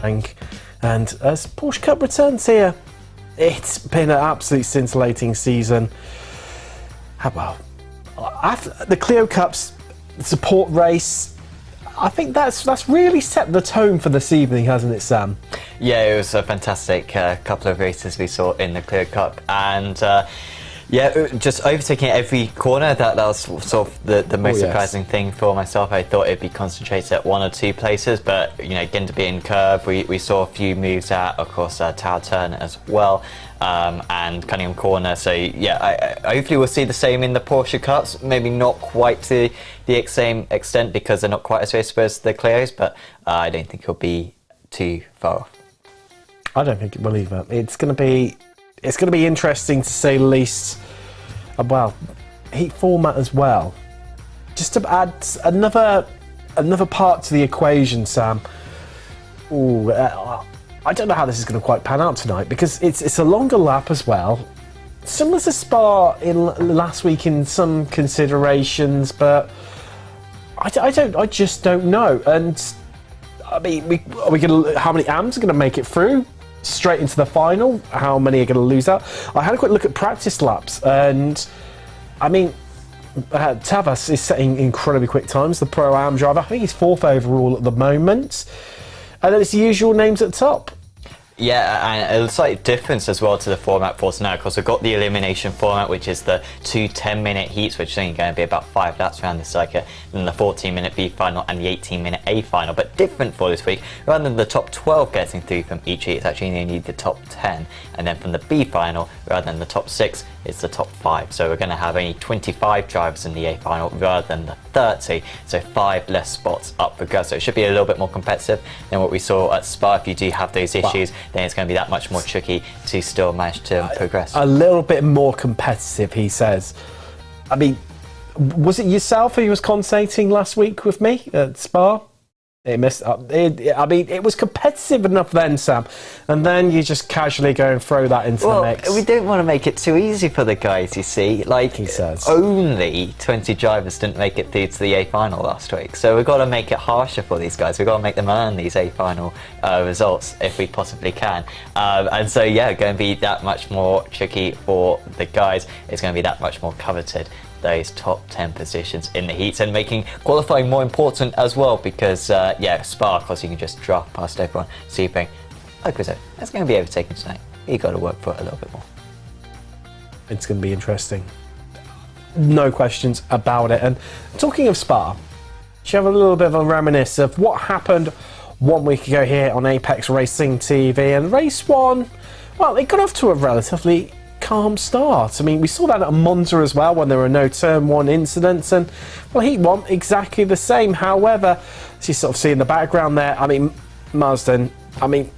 And as Porsche Cup returns here, it's been an absolute scintillating season. Well, after the Clio Cup's support race, I think that's really set the tone for this evening, hasn't it, Sam? Yeah, it was a fantastic couple of races we saw in the Clio Cup, and yeah, just overtaking every corner. That was sort of the most surprising thing for myself. I thought it'd be concentrated at one or two places, but you know, again, to be in curve, we saw a few moves at, of course, Tower Turn as well, and Cunningham Corner. So yeah, hopefully we'll see the same in the Porsche Cups. Maybe not quite to the same extent because they're not quite as raceable as the Clios, but I don't think it'll be too far off. I don't think it will either. It's going to be interesting to say the least. Well, heat format as well. Just to add another part to the equation, Sam. Ooh, I don't know how this is going to quite pan out tonight because it's a longer lap as well. Similar to Spa in last week in some considerations, but I just don't know. And I mean, how many AMs are going to make it through straight into the final? How many are going to lose out? I had a quick look at practice laps, and I mean, Tavas is setting incredibly quick times, the Pro-Am driver. I think he's 4th overall at the moment. And then it's the usual names at the top. Yeah, and a slight difference as well to the format for us now, because we've got the elimination format, which is the 2 10-minute heats, which is only going to be about 5 laps around the circuit, then the 14-minute B final and the 18-minute A final. But different for this week, rather than the top 12 getting through from each heat, it's actually only the top 10. And then from the B final, rather than the top 6, it's the top 5. So we're going to have only 25 drivers in the A final rather than the 30, so 5 less spots up for grabs. So it should be a little bit more competitive than what we saw at Spa. If you do have those issues, then it's going to be that much more tricky to still manage to progress. A little bit more competitive, he says. I mean, was it yourself who was conversating last week with me at Spa? It missed up. I mean, it was competitive enough then, Sam, and then you just casually go and throw that into the mix. We don't want to make it too easy for the guys, you see. Like, he says, only 20 drivers didn't make it through to the A final last week, so we've got to make it harsher for these guys. We've got to make them earn these A final results if we possibly can. And so, yeah, going to be that much more tricky for the guys. It's going to be that much more coveted, those top 10 positions in the heats, and making qualifying more important as well, because yeah, Spa, of course, you can just draft past everyone. Sebring, like we said, that's going to be overtaken tonight. You've got to work for it a little bit more. It's going to be interesting, no questions about it. And talking of Spa, should have a little bit of a reminisce of what happened 1 week ago here on Apex Racing TV. And race 1, well, it got off to a relatively calm start. I mean, we saw that at Monza as well when there were no turn 1 incidents, and well, heat 1 exactly the same. However, as you sort of see in the background there, I mean, Marsden, I mean,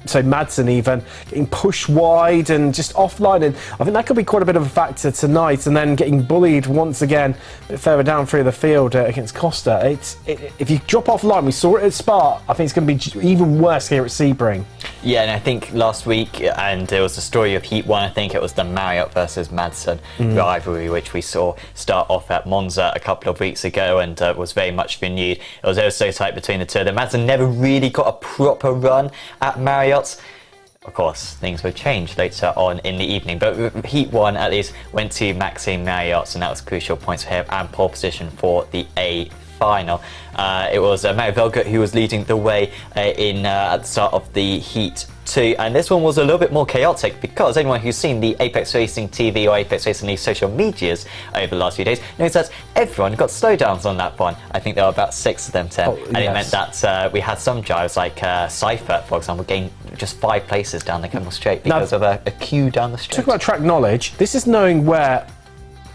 so Madsen even getting pushed wide and just offline, and I think that could be quite a bit of a factor tonight. And then getting bullied once again a bit further down through the field against Costa. If you drop offline, we saw it at Spa, I think it's going to be even worse here at Sebring. Yeah, and I think last week, and there was the story of Heat 1, I think it was the Marriott versus Madsen rivalry, which we saw start off at Monza a couple of weeks ago, and was very much renewed. It was so tight between the two of them. Madsen never really got a proper run at Marriott. Of course, things would change later on in the evening, but Heat 1 at least went to Maxime Marriott, and that was crucial points for him and pole position for the A final. It was Mario Velgert who was leading the way at the start of the Heat 2, and this one was a little bit more chaotic because anyone who's seen the Apex Racing TV or Apex Racing social medias over the last few days knows that everyone got slowdowns on that one. I think there were about 6 of them, 10, and it meant that we had some drivers like Seifert, for example, gain just 5 places down the Kemmel Straight because of a queue down the straight. Talk about track knowledge. This is knowing where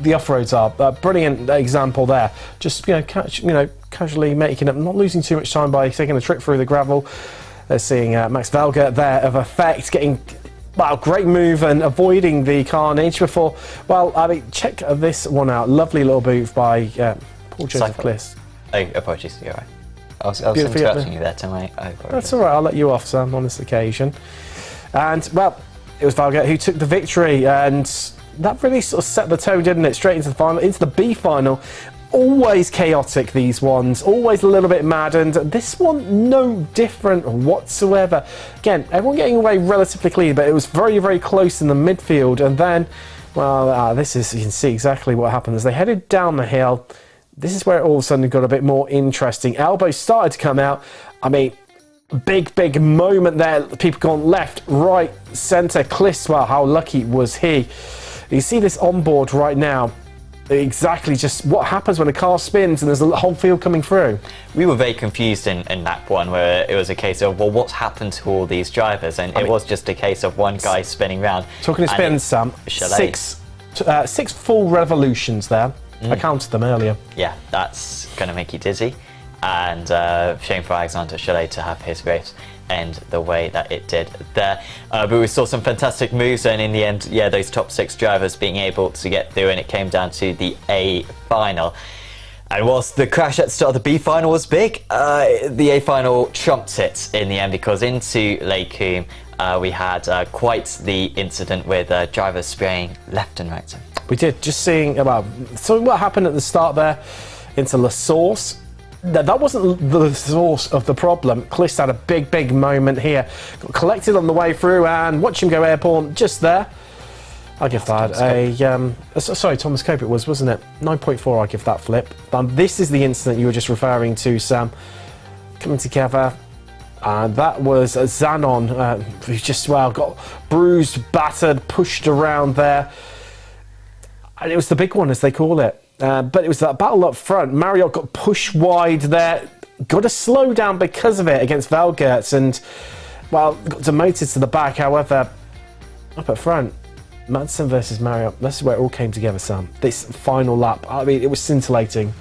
the off-roads are. A brilliant example there. Just casually making up, not losing too much time by taking a trip through the gravel. They're seeing Max Valga there of effect, getting, well, great move and avoiding the carnage before. Well, I mean, check this one out. Lovely little move by Paul Joseph Kliss. Oh, apologies, you're right. I was interrupting you there, tonight. That's all right. I'll let you off, Sam, on this occasion. And well, it was Valga who took the victory, and that really sort of set the tone, didn't it? Straight into the final, into the B final. always chaotic, these ones, always a little bit mad, and this one no different whatsoever. Again, everyone getting away relatively clean, but it was very, very close in the midfield, and then, well, this is, you can see exactly what happened as they headed down the hill. This is where it all of a sudden got a bit more interesting. Elbows started to come out. I mean, big moment there. People gone left, right, centre. Cliss, well, how lucky was he? You see this on board right now. Exactly just what happens when a car spins and there's a whole field coming through. We were very confused in lap one, where it was a case of, well, what's happened to all these drivers? And it was just a case of one guy spinning round. Talking of spins, Sam, six full revolutions there. I counted them earlier. Yeah, that's going to make you dizzy. And shame for Alexander Chalet to have his race end the way that it did there. But we saw some fantastic moves, and in the end, yeah, those top 6 drivers being able to get through, and it came down to the A final. And whilst the crash at the start of the B final was big, the A final trumped it in the end, because into Lake Coombe we had quite the incident with drivers spraying left and right. We did, just seeing, well, so what happened at the start there into La Source. That wasn't the source of the problem. Cliss had a big moment here. Got collected on the way through, and watch him go airborne just there. I'll give that sorry, Thomas Cope it was, wasn't it? 9.4, I'll give that flip. This is the incident you were just referring to, Sam. Coming together. And that was Zanon, who just, well, got bruised, battered, pushed around there. And it was the big one, as they call it. But it was that battle up front. Marriott got pushed wide there. Got a slow down because of it against Valgertz. And, well, got demoted to the back. However, up at front, Madsen versus Marriott. This is where it all came together, Sam. This final lap. I mean, it was scintillating.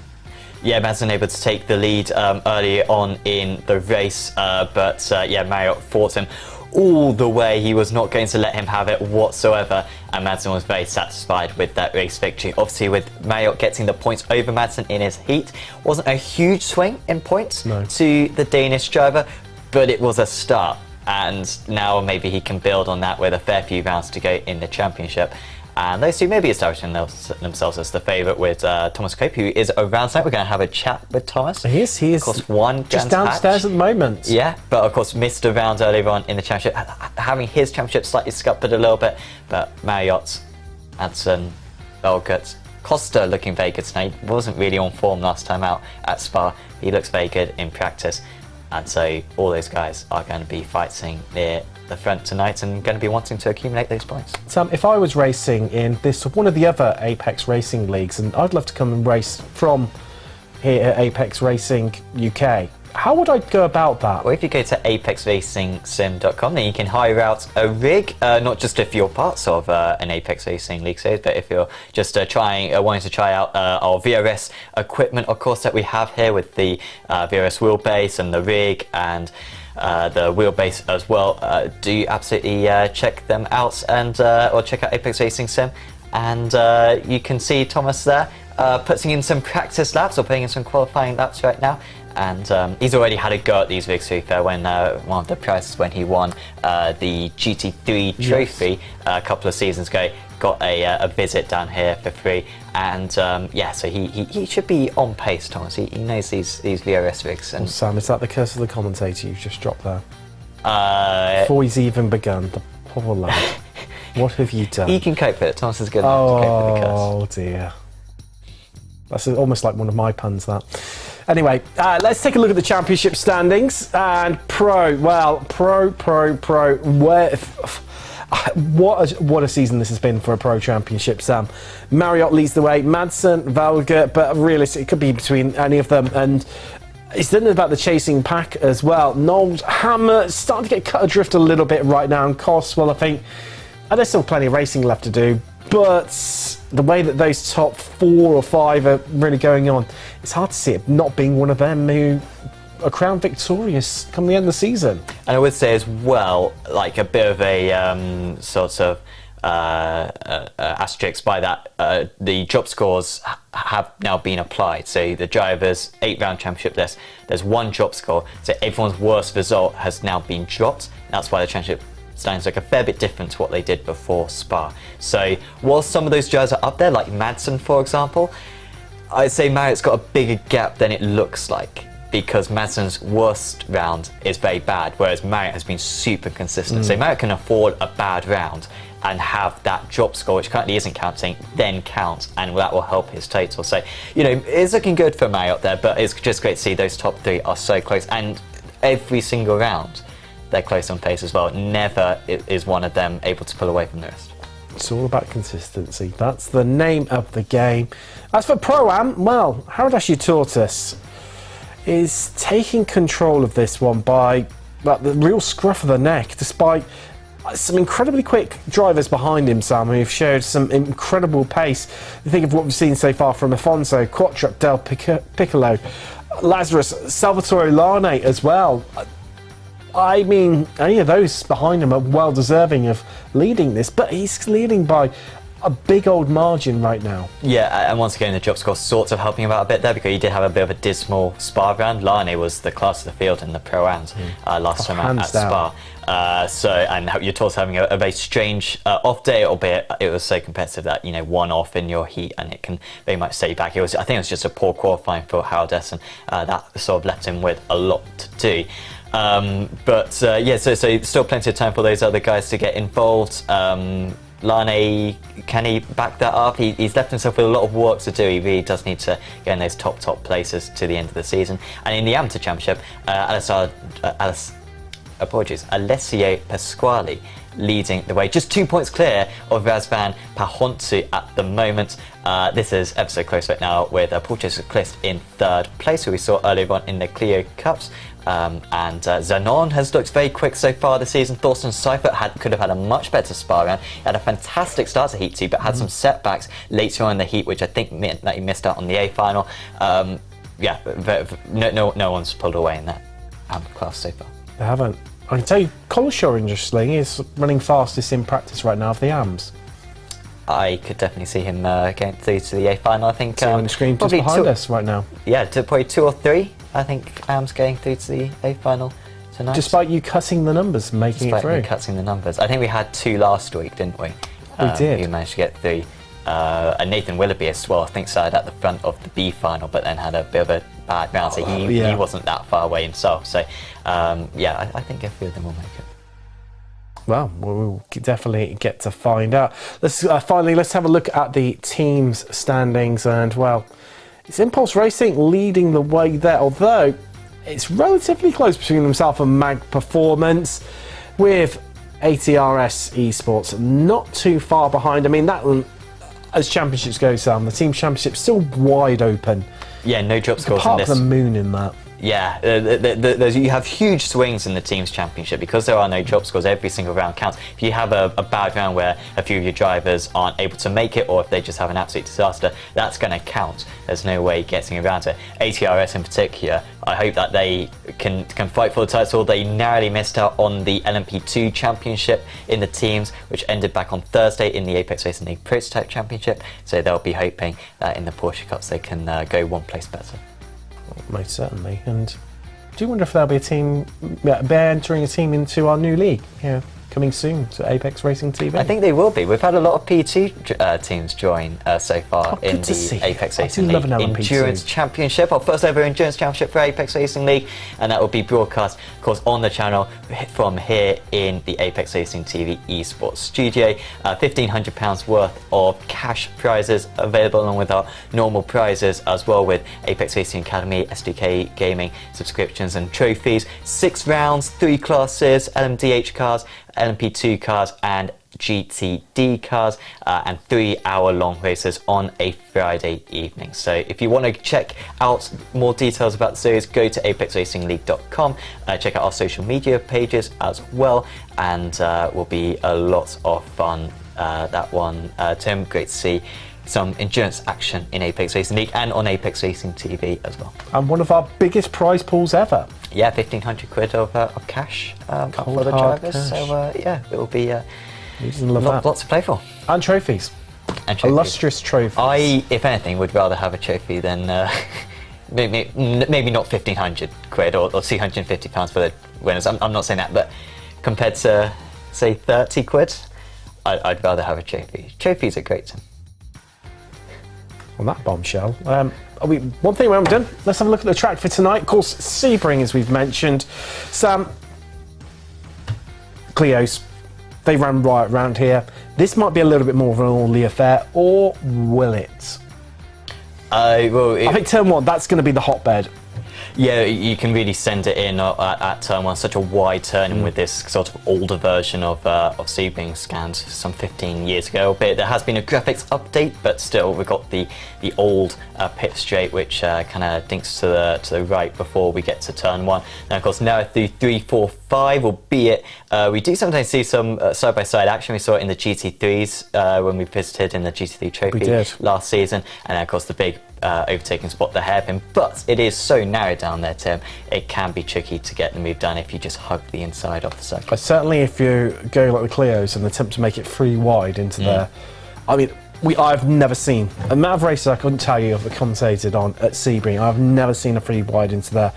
Yeah, Madsen able to take the lead early on in the race. Yeah, Marriott fought him all the way. He was not going to let him have it whatsoever, and Madsen was very satisfied with that race victory. Obviously, with Marriott getting the points over Madsen in his heat, wasn't a huge swing in points to the Danish driver, but it was a start, and now maybe he can build on that with a fair few rounds to go in the championship. And those two may be establishing themselves as the favourite with Thomas Cope, who is around tonight. We're going to have a chat with Thomas. He is. Of course, one just downstairs at the moment. Yeah, but of course missed a round earlier on in the championship, having his championship slightly scuppered a little bit. But Marriott, Madsen, Belgert, Costa looking very good tonight. Wasn't really on form last time out at Spa. He looks very good in practice. And so all those guys are going to be fighting near the front tonight and going to be wanting to accumulate those points. Sam, if I was racing in this one of the other Apex Racing leagues, and I'd love to come and race from here at Apex Racing UK, how would I go about that? Well, if you go to apexracingsim.com, then you can hire out a rig, not just if you're parts of an Apex Racing League series, but if you're just wanting to try out our VRS equipment, of course, that we have here with the VRS wheelbase and the rig and the wheelbase as well. Do absolutely check them out, and or check out Apex Racing Sim, and you can see Thomas there putting in some practice laps or putting in some qualifying laps right now. And he's already had a go at these rigs, to be fair, when one of the prizes when he won the GT3 trophy a couple of seasons ago, got a visit down here for free. And yeah, so he should be on pace, Thomas. He knows these VRS rigs. And Sam, is that the curse of the commentator you've just dropped there? Before he's even begun, the poor lad. What have you done? He can cope with it. Thomas is good enough to cope with the curse. Oh dear. That's almost like one of my puns, that. Anyway, let's take a look at the championship standings. And pro, what a season this has been for a pro championship, Sam. Marriott leads the way, Madsen, Valger, but realistically it could be between any of them. And it's done about the chasing pack as well. Knowles, Hammer, starting to get cut adrift a little bit right now. And Koss, well, I think there's still plenty of racing left to do. But the way that those top 4 or 5 are really going on, it's hard to see it not being one of them who are crowned victorious come the end of the season. And I would say as well, like a bit of a sort of asterisk by that, the drop scores have now been applied. So the drivers' 8-round championship list, there's 1 drop score. So everyone's worst result has now been dropped. That's why the championship standings look a fair bit different to what they did before Spa. So while some of those drivers are up there, like Madsen for example, I'd say Marriott's got a bigger gap than it looks like, because Madsen's worst round is very bad, whereas Marriott has been super consistent. So Marriott can afford a bad round and have that drop score, which currently isn't counting, then count, and that will help his total. So, you know, it's looking good for Marriott there, but it's just great to see those top three are so close, and every single round they're close on pace as well. Never is one of them able to pull away from the rest. It's all about consistency. That's the name of the game. As for Pro-Am, well, Haradashi Tortoise is taking control of this one by the real scruff of the neck, despite some incredibly quick drivers behind him, Sam, who've showed some incredible pace. You think of what we've seen so far from Afonso, Quattro, Del Piccolo, Lazarus, Salvatore Lane as well. I mean, any of those behind him are well deserving of leading this, but he's leading by a big old margin right now. Yeah, and once again the drop score sort of helping him out a bit there, because he did have a bit of a dismal Spa round. Lane was the class of the field in the Pro-Ams last time at Spa. And you're also having a very strange off day, albeit it was so competitive that, you know, one off in your heat and it can very much set you back. I think it was just a poor qualifying for Harold Essen, that sort of left him with a lot to do. So still plenty of time for those other guys to get involved. Lane, can he back that up? He's left himself with a lot of work to do. He really does need to get in those top places to the end of the season. And in the Amateur Championship, Alessio Pasquale leading the way, just 2 points clear of Razvan Pahontu at the moment. This is ever so close right now, with Porsche Cyclist in third place, who we saw earlier on in the Clio Cups. Zanon has looked very quick so far this season. Thorsten Seifert could have had a much better Spa round. He had a fantastic start to Heat 2, but had some setbacks later on in the Heat, which I think meant that he missed out on the A final. No one's pulled away in that class so far. They haven't. I can tell you, Collishaw, interestingly, is running fastest in practice right now of the AMs. I could definitely see him getting through to the A final. I think on the screen just behind us right now. Yeah, probably 2 or 3. I think AM's getting through to the A final tonight. Despite you cutting the numbers, making it through. Despite me cutting the numbers. I think we had 2 last week, didn't we? We did. Who managed to get through. And Nathan Willoughby as well, I think, started at the front of the B final, but then had a bit of a bad round, so he wasn't that far away himself. So, I think a few of them will make it. Well, we'll definitely get to find out. Let's have a look at the team's standings, and well, it's Impulse Racing leading the way there, although it's relatively close between himself and Mag Performance, with ATRS Esports not too far behind. I mean, that, as championships go, Sam, the team championship's still wide open. Yeah, no drop scores in this. Apart from the moon in that. Yeah, you have huge swings in the team's championship because there are no drop scores. Every single round counts. If you have a bad round where a few of your drivers aren't able to make it, or if they just have an absolute disaster, that's going to count. There's no way getting around it. ATRS in particular, I hope that they can fight for the title. They narrowly missed out on the LMP2 championship in the teams, which ended back on Thursday in the Apex Racing League Prototype Championship. So they'll be hoping that in the Porsche Cups they can go one place better. Most certainly. And do you wonder if there'll be a team, they're entering a team into our new league, coming soon to Apex Racing TV? I think they will be. We've had a lot of P2 teams join so far in the Apex Racing League Endurance Championship, our first ever Endurance Championship for Apex Racing League, and that will be broadcast, of course, on the channel from here in the Apex Racing TV esports studio. £1,500 worth of cash prizes available, along with our normal prizes as well, with Apex Racing Academy, SDK Gaming subscriptions and trophies. 6 rounds, 3 classes, LMDH cars, LMP2 cars and GTD cars, and 3-hour-long races on a Friday evening. So if you want to check out more details about the series, go to apexracingleague.com, check out our social media pages as well, and will be a lot of fun, that one. Tim, great to see some endurance action in Apex Racing League and on Apex Racing TV as well. And one of our biggest prize pools ever. Yeah, £1,500 of cash for the drivers. Cash. So it will be lots to play for. And trophies. Illustrious trophies. I, if anything, would rather have a trophy than maybe not £1,500 or £250 for the winners. I'm not saying that, but compared to say £30, I'd rather have a trophy. Trophies are great. On that bombshell. One thing we haven't done, let's have a look at the track for tonight. Of course, Sebring, as we've mentioned. Sam, Clios, they ran right around here. This might be a little bit more of an orderly affair, or will it? I think turn 1, that's going to be the hotbed. Yeah, you can really send it in at turn 1, such a wide turn with this sort of older version of Sebring scanned some 15 years ago. But there has been a graphics update, but still we've got the old pit straight, which kind of dinks to the right before we get to turn 1. Now, of course, now through 3, 4, 5, albeit we do sometimes see some side-by-side action. We saw it in the GT3s when we visited in the GT3 Trophy last season, and then, of course, the big overtaking spot, the hairpin. But it is so narrow down there, Tim, it can be tricky to get the move done if you just hug the inside of the circuit. Certainly if you go like the Clios and attempt to make it 3 wide into there. I mean, I've never seen a amount of races I couldn't tell you I've commentated on at Sebring. I've never seen a 3 wide into there.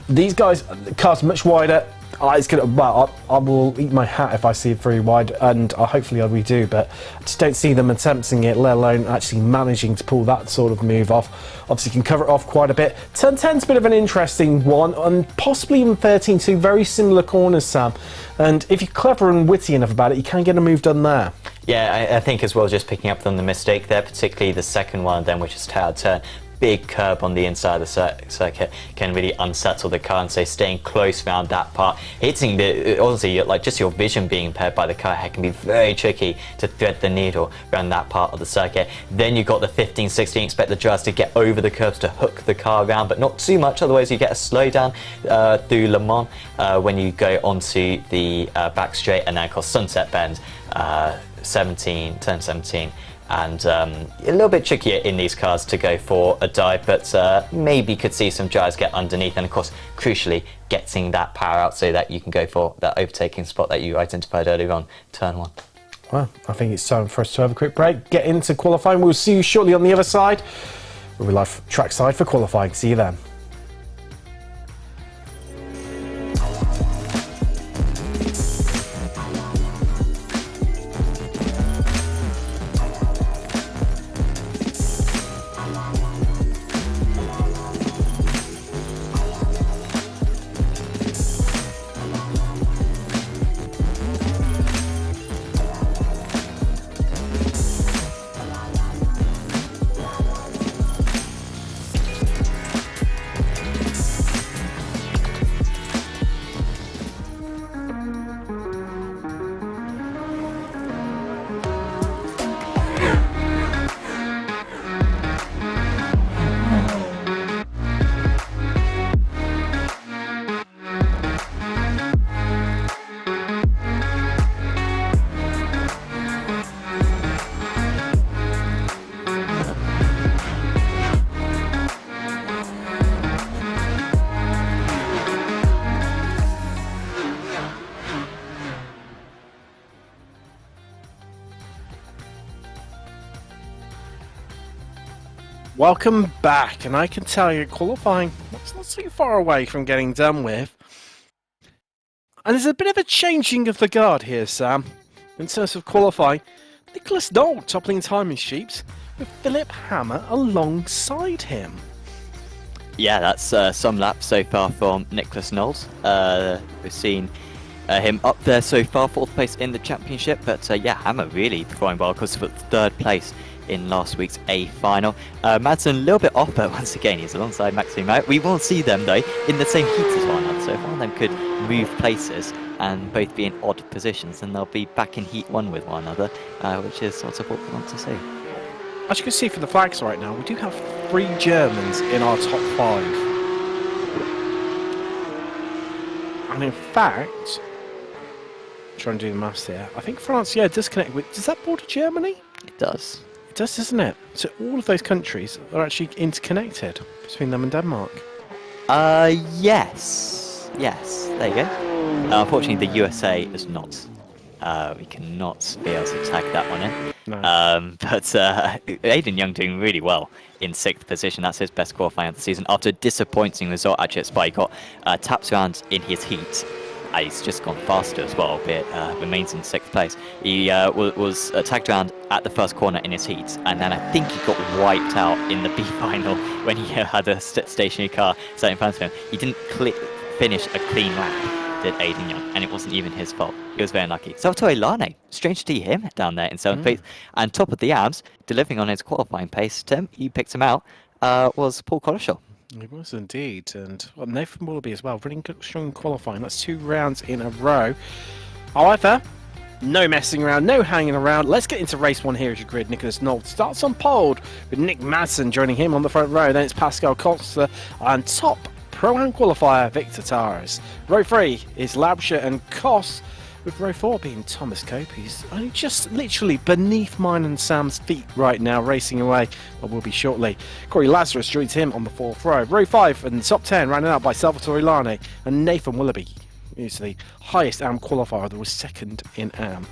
These guys, the car's much wider. It's gonna, well, I will eat my hat if I see it 3 wide, and hopefully we do, but I just don't see them attempting it, let alone actually managing to pull that sort of move off. Obviously can cover it off quite a bit. Turn 10's a bit of an interesting one, and possibly even 13, 2 very similar corners, Sam. And if you're clever and witty enough about it, you can get a move done there. Yeah, I think as well, just picking up on the mistake there, particularly the second one then, which is tail turn. Big curb on the inside of the circuit can really unsettle the car, and so staying close around that part, hitting the, honestly, like just your vision being impaired by the car head can be very tricky to thread the needle around that part of the circuit. Then you've got the 15, 16, expect the drivers to get over the curbs to hook the car around, but not too much, otherwise you get a slowdown through Le Mans when you go onto the back straight, and then of course Sunset Bend, turn 17. And a little bit trickier in these cars to go for a dive, but maybe could see some drivers get underneath, and of course, crucially, getting that power out so that you can go for that overtaking spot that you identified earlier on, turn 1. Well, I think it's time for us to have a quick break, get into qualifying. We'll see you shortly on the other side. We'll be live trackside for qualifying. See you then. Welcome back, and I can tell you qualifying it's not too far away from getting done with. And there's a bit of a changing of the guard here, Sam, in terms of qualifying. Nicholas Knoll toppling timing sheets with Philip Hammer alongside him. Yeah, that's some laps so far from Nicholas Knowles. We've seen him up there so far, 4th place in the championship, but yeah, Hammer really performing well because for 3rd place in last week's A final. Madsen a little bit off, but once again he's alongside Maxime Marriott. We will see them though in the same heat as one another, so if one of them could move places and both be in odd positions, then they'll be back in heat 1 with one another, which is sort of what we want to see. As you can see from the flags right now, we do have 3 Germans in our top 5. And in fact, I'm trying to do the maths here, I think France, yeah, does connect with, does that border Germany? It does. It does, doesn't it? So all of those countries are actually interconnected between them and Denmark. Yes. Yes, there you go. Unfortunately, the USA is not. We cannot be able to tag that one in. No. But Aiden Young doing really well in 6th position. That's his best qualifying of the season. After a disappointing result actually at Spa, he got tapped around in his heat and he's just gone faster as well, albeit remains in 6th place. He was tagged around at the first corner in his heats, and then I think he got wiped out in the B final when he had a stationary car sat in front of him. He didn't finish a clean lap, did Aidan Young, and it wasn't even his fault. He was very unlucky. Salvatore Lane, strange to see him down there in 7th place, and top of the AMS, delivering on his qualifying pace. Tim, you picked him out, was Paul Collishaw. He was indeed, and well, Nathan Willoughby as well, really good, strong qualifying. That's 2 rounds in a row. However, no messing around, no hanging around. Let's get into race 1 here as your grid. Nicholas Knoll starts on pole with Nick Madsen joining him on the front row. Then it's Pascal Costa and top Pro-Am qualifier Victor Taras. Row 3 is Labshire and Koss, with row 4 being Thomas Cope. He's only just literally beneath mine and Sam's feet right now, racing away, but will be shortly. Corey Lazarus joins him on the 4th row. Row 5 and the top 10 rounded out by Salvatore Lane and Nathan Willoughby. He's the highest AM qualifier that was 2nd in AM.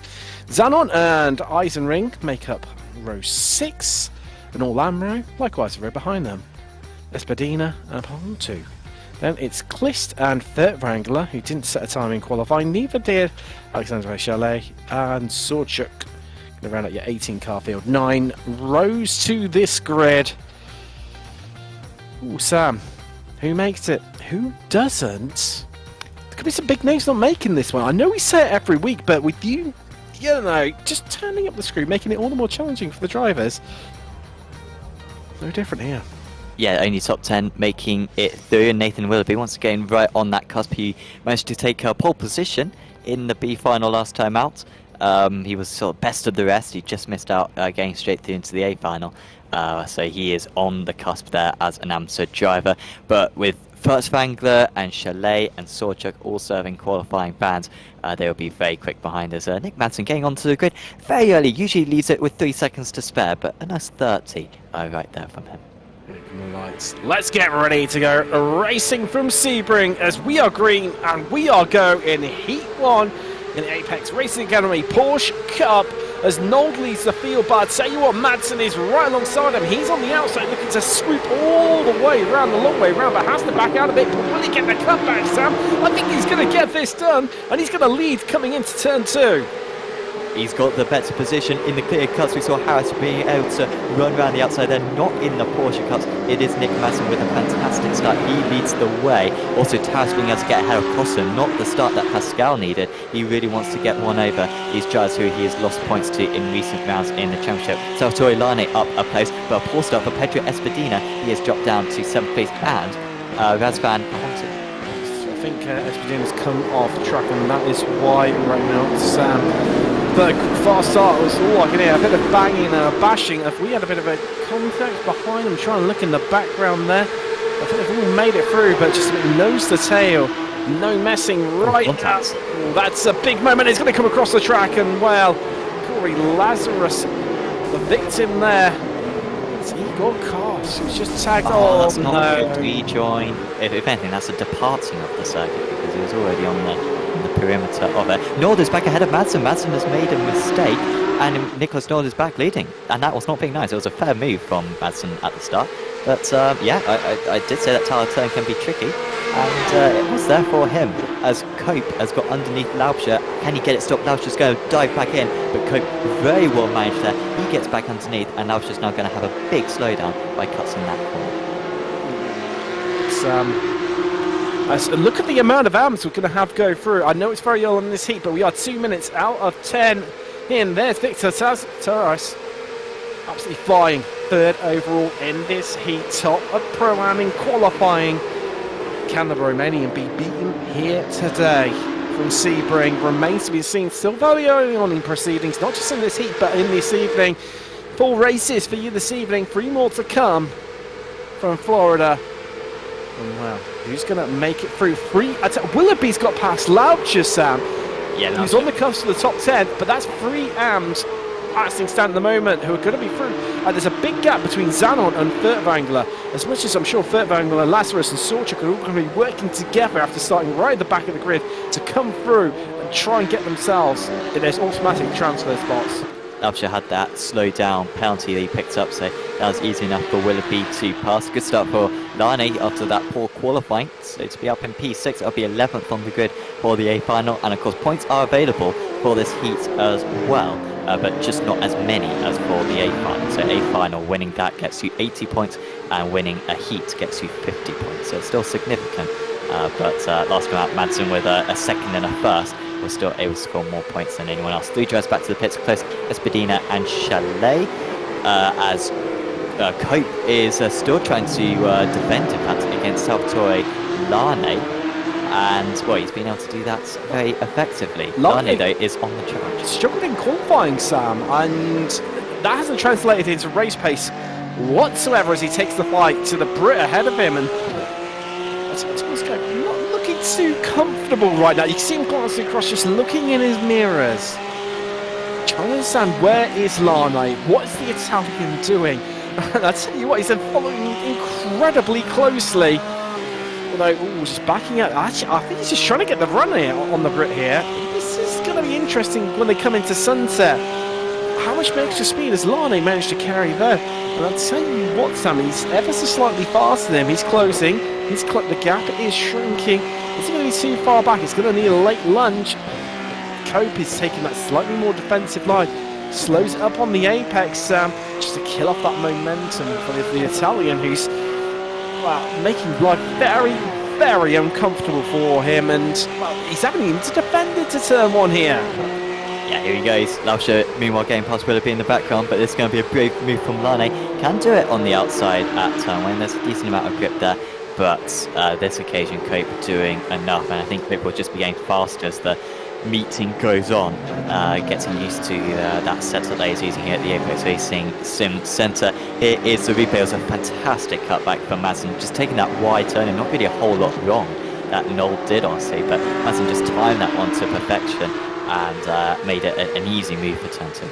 Zanon and Eisenring make up row 6, an all-AM row, likewise a row behind them. Espadina and Pontu. Then it's Klist and Furtwängler, who didn't set a time in qualifying. Neither did Alexandre Chalet and Sorchuk. Going to round out your 18 car field. 9 rows to this grid. Ooh, Sam, who makes it? Who doesn't? There could be some big names not making this one. I know we say it every week, but with you know, just turning up the screw, making it all the more challenging for the drivers. No different here. Yeah, only top 10 making it through. Nathan Willoughby once again right on that cusp. He managed to take a pole position in the B final last time out. He was sort of best of the rest. He just missed out getting straight through into the A final. So he is on the cusp there as an amateur driver. But with Furtwängler and Chalet and Sorchuk all serving qualifying bands, they will be very quick behind us. Nick Madsen getting onto the grid very early. Usually leaves it with 3 seconds to spare, but a nice 30 right there from him. Lights. Let's get ready to go racing from Sebring as we are green and we are go in Heat 1 in the Apex Racing Academy Porsche Cup as Nold leads the field. But I'd tell you what, Madsen is right alongside him. He's on the outside looking to swoop all the way around, the long way around, but has to back out a bit. But will he get the cutback, Sam? I think he's going to get this done, and he's going to lead coming into turn 2. He's got the better position in the clear cuts. We saw Harris being able to run around the outside there, not in the Porsche cuts. It is Nick Madsen with a fantastic start. He leads the way. Also, Taras being able to get ahead of Costa, not the start that Pascal needed. He really wants to get one over these drivers who he has lost points to in recent rounds in the championship. Salvatore Lane up a place, but a poor start for Pedro Espadina. He has dropped down to 7th place, and Razvan Pontu. I think Espadina's come off track, and that is why right now Sam. The fast start was all I can hear, a bit of banging and a bashing. If we had a bit of a contact behind them, trying to look in the background there. I think they've all made it through, but just a bit nose to tail. No messing right now. That's a big moment. It's going to come across the track, and well, Corey Lazarus, the victim there. It's Igor Koss, who's just tagged on. That's not a good rejoin. If anything, that's a departing of the circuit because he was already on the perimeter of it. Nord is back ahead of Madsen. Madsen has made a mistake, and Nicholas Nord is back leading. And that was not being nice. It was a fair move from Madsen at the start. But yeah, I did say that tower turn can be tricky, and it was there for him as Cope has got underneath Laubscher. Can he get it stopped? Laubscher's going to dive back in, but Cope very well managed there. He gets back underneath, and Laubscher's now going to have a big slowdown by cuts in that corner. Look at the amount of amps we're going to have go through. I know it's very early in this heat, but we are 2 minutes out of 10 in. There's Victor Taras, absolutely flying 3rd overall in this heat, top of Pro-Am in qualifying. Can the Romanian be beaten here today? From Sebring remains to be seen. Still very early on in proceedings, not just in this heat, but in this evening. 4 races for you this evening, 3 more to come from Florida. And well, who's going to make it through? Willoughby's got past Laubscher, Sam. Yeah, he's on the cusp of the top 10, but that's 3 AMs passing stand at the moment who are going to be through. There's a big gap between Zanon and Furtwängler. As much as I'm sure Furtwängler, Lazarus and Sorchuk are all going to be working together after starting right at the back of the grid to come through and try and get themselves in those automatic transfer spots. Lancashire had that slow down penalty that he picked up, so that was easy enough for Willoughby to pass. Good start for Lane after that poor qualifying. So to be up in P6, it'll be 11th on the grid for the A final, and of course points are available for this heat as well, but just not as many as for the A final. So A final, winning that gets you 80 points, and winning a heat gets you 50 points. So it's still significant, but last time out, Madsen with a second and a first was still able to score more points than anyone else. 3 drives back to the pits, close Espadina and Chalet, as Cope is still trying to defend, in fact, against Salvatore Lane, and well, he's been able to do that very effectively. Lane, though, is on the charge. Struggled in qualifying, Sam, and that hasn't translated into race pace whatsoever as he takes the fight to the Brit ahead of him, and Thomas Cope not looking too comfortable right now. You can see him glancing across, just looking in his mirrors, trying to understand where is Lane, what is the Italian doing. And I tell you what, he's following incredibly closely. Although, just backing out. Actually, I think he's just trying to get the run here on the Brit here. This is going to be interesting when they come into sunset. How much extra speed has Lane managed to carry there? And I'll tell you what, Sam, he's ever so slightly faster than him. He's closing. He's clipped the gap. It is shrinking. It's going to be too far back. It's going to need a late lunge. Cope is taking that slightly more defensive line. Slows it up on the apex, Sam, just to kill off that momentum for the Italian, who's making life very, very uncomfortable for him, and he's having even to defend it to turn 1 here. Yeah, here he goes. Lancashire, meanwhile, getting past Willoughby in the background, but this is going to be a brave move from Lane. Can do it on the outside at turn 1. There's a decent amount of grip there, but this occasion, Cope doing enough, and I think Cope will just be getting faster as the meeting goes on, getting used to that setup that he's using here at the Apex Racing Sim Centre. Here is the replay. It was a fantastic cutback from Madsen, just taking that wide turn, and not really a whole lot wrong that Noel did, honestly, but Madsen just timed that one to perfection and made it an easy move for turn 2.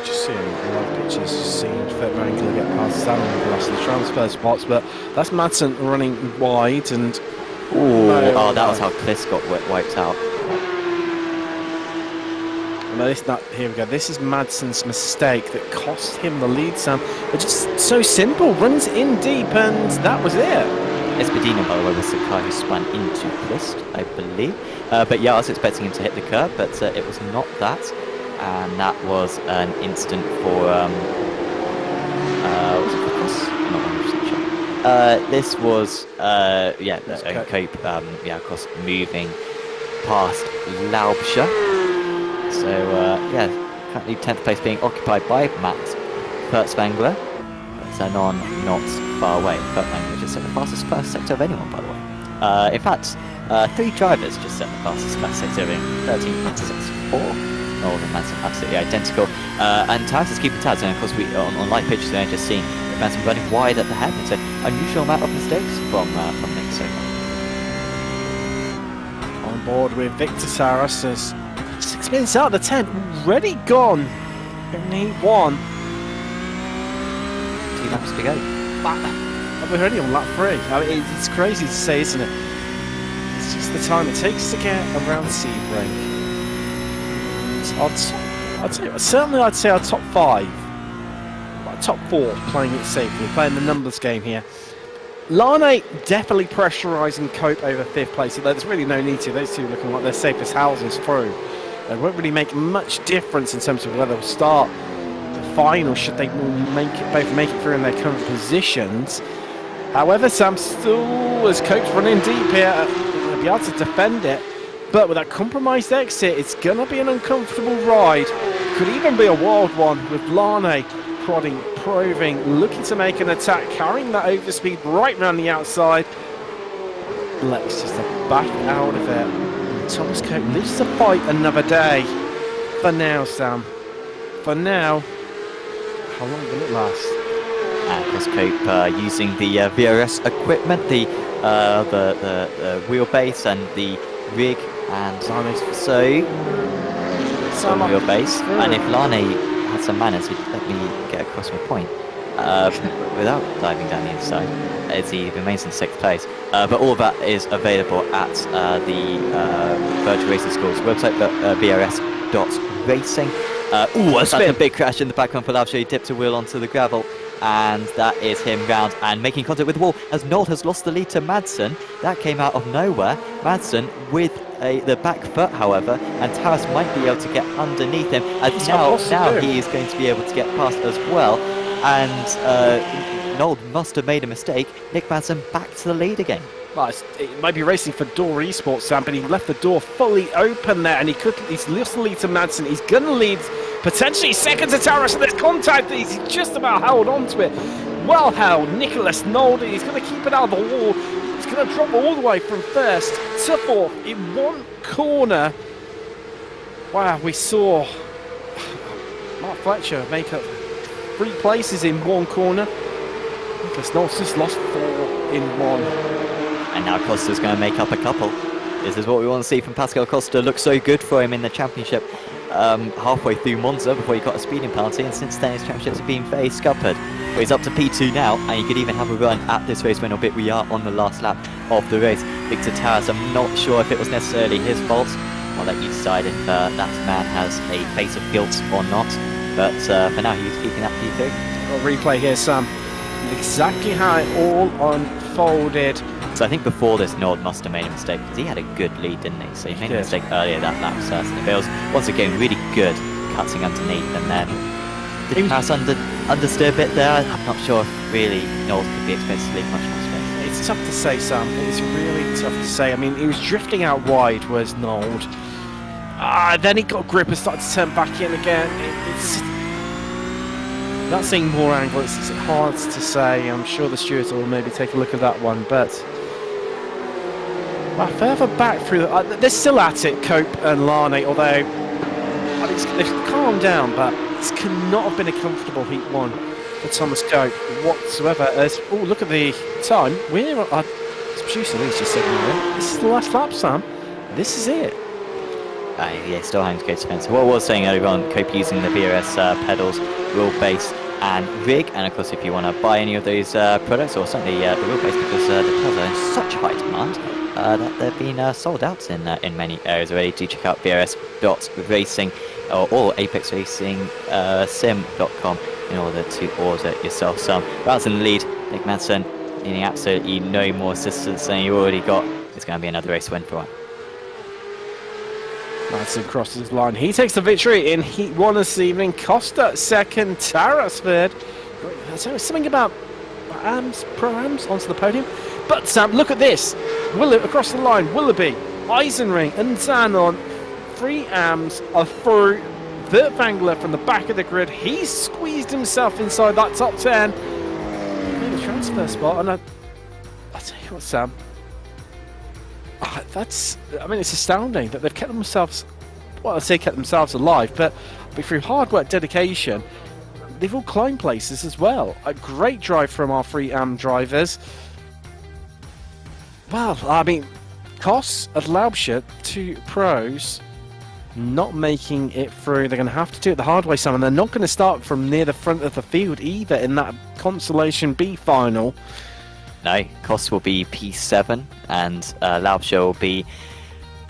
Just seeing live pictures, just seeing further angle get past Stan on the rest of the transfer spots, but that's Madsen running wide, and that was how Cliss got wiped out. No, here we go. This is Madsen's mistake that cost him the lead, Sam. It's just so simple. Runs in deep, and that was it. Espadina, by the way, was the car who spun into Clist, I believe. But yeah, I was expecting him to hit the curb, but it was not that. And that was an instant for... was it for Clist? I'm not 100% sure. This was... Cope, of course, moving past Laubscher. So, currently 10th place being occupied by Matt Furtzwangler. But not far away. Furtzwangler just set the fastest first sector of anyone, by the way. In fact, 3 drivers just set the fastest first sector of anyone. 13.64. All the Madsen absolutely identical. And Taz is keeping tabs. And of course, we on live pictures, we're just seeing Madsen running wide at the head. It's an unusual amount of mistakes from Nick so far. On board with Victor Saras as 6 minutes out of the 10, already gone in Heat 1. 2 laps to go. We're already on lap 3. I mean, it's crazy to say, isn't it? It's just the time it takes to get around Sebring. I'd say, certainly I'd say our top 5, top 4, playing it safely, playing the numbers game here. Lane definitely pressurising Cope over 5th place, although there's really no need to. Those two looking like their safest houses through. It won't really make much difference in terms of whether they'll start the final, should they both make it through in their current positions. However, Sam still, as Cope's running deep here, will be able to defend it. But with that compromised exit, it's going to be an uncomfortable ride. Could even be a wild one with Lane prodding, probing, looking to make an attack, carrying that overspeed right around the outside. Lex just back out of it. And Thomas Cope lives to fight another day. For now, Sam. For now. How long will it last? And Chris Cope using the VRS equipment, the wheelbase and the rig, and so some wheelbase. And if Lane had some manners, he'd let me get across my point without diving down the inside, as he remains in 6th place. But all of that is available at the Virtual Racing School's website, VRS.racing. That's a big crash in the background for Lavshay. He dipped a wheel onto the gravel, and that is him round and making contact with the wall as Nold has lost the lead to Madsen. That came out of nowhere. Madsen with the back foot, however, and Taras might be able to get underneath him. And now he is going to be able to get past as well. And Nold must have made a mistake. Nick Madsen back to the lead again. Well, it might be racing for door esports, Sam, but he left the door fully open there, and he's lost the lead to Madsen. He's going to lead potentially second to Taras, and there's contact. He's just about held onto it. Well held, Nicholas Nold. He's going to keep it out of the wall. He's going to drop all the way from first to fourth in one corner. Wow, we saw Mark Fletcher make up 3 places in one corner. Nicholas Nold's just lost 4 in one. And now Costa's going to make up a couple. This is what we want to see from Pascal Costa. Looks so good for him in the championship halfway through Monza before he got a speeding penalty, and since then his championships have been very scuppered. But he's up to P2 now, and he could even have a run at this race when albeit we are on the last lap of the race. Victor Taras, I'm not sure if it was necessarily his fault. I'll let you decide if that man has a face of guilt or not. But for now, he's keeping that P2. Got a replay here, Sam. Exactly how it all unfolded. So I think before this, Nord must have made a mistake because he had a good lead, didn't he? So he made a mistake earlier that lap, certainly. But it was, once again, really good cutting underneath. And then did Taras understeer a bit there? I'm not sure if really Nord could be expected to leave much more space. It's tough to say, Sam. It's really tough to say. I mean, he was drifting out wide, was Nold. Then he got grip and started to turn back in again. Not seeing more angle, it's hard to say. I'm sure the stewards will maybe take a look at that one, but further back through, they're still at it, Cope and Larnay, although they've calmed down, but this cannot have been a comfortable Heat 1 for Thomas Cope whatsoever. Look at the time. It's producing these just said, this is the last lap, Sam. This is it. Yeah, still having to go to fence. What I was saying earlier on, Cope using the VRS pedals, wheel base and rig, and of course if you want to buy any of those products, or certainly the wheel base, because the pedals are in such high demand that they've been sold out in many areas already. Do check out VRS.racing or apexracing.sim.com in order to order yourself some. Rounds in the lead, Nick Madsen needing absolutely no more assistance than you already got. It's going to be another race win for him. Madsen crosses his line. He takes the victory in Heat 1 this evening. Costa second, Taras third. So something about pro-ams onto the podium. But Sam, look at this. Across the line, Willoughby, Eisenring and Zanon. 3 AMs are through. Bert Vangler from the back of the grid. He's squeezed himself inside that top 10. In the transfer spot. And I'll tell you what, Sam. It's astounding that they've kept themselves, well, I say kept themselves alive, but through hard work, dedication, they've all climbed places as well. A great drive from our 3 AM drivers. Well, I mean, Kos at Laubscher, 2 pros, not making it through. They're going to have to do it the hard way, Sam, and they're not going to start from near the front of the field either in that Consolation B final. No, Kos will be P7 and Laubscher will be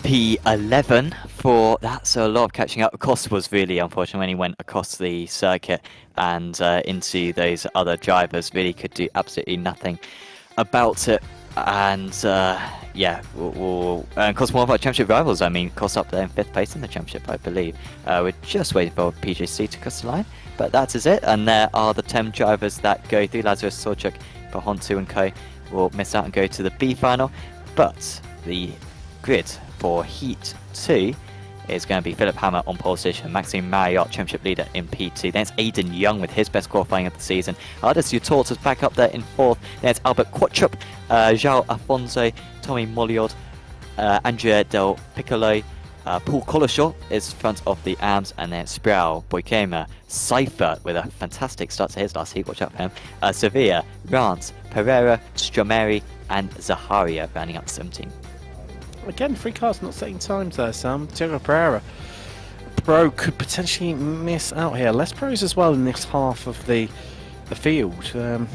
P11 for that. So a lot of catching up. Kos was really unfortunate when he went across the circuit and into those other drivers. Really could do absolutely nothing about it. And yeah, and Kos one of our championship rivals. I mean, Kos up there in 5th place in the championship, I believe. We're just waiting for PJC to cross the line, but that is it. And there are the 10 drivers that go through. Lazarus Sorchuk, Hontu and Co will miss out and go to the B final, but the grid for Heat 2 is going to be Philip Hammer on pole position, Maxime Marriott, championship leader in P2. Then it's Aidan Young with his best qualifying of the season. Ardis Utort is back up there in 4th. Then it's Albert Quattrup, João Afonso, Tommy Molliod, Andrea Del Piccolo, Paul Collishaw is front of the AMS, and then Sproul, Boykema, Cypher with a fantastic start to his last heat, watch out for him, Sevilla, Rance, Pereira, Stromeri and Zaharia rounding up 17. Again, 3 cars not setting times there, Sam. Diego Pereira. Pro could potentially miss out here. Less pros as well in this half of the field. It's going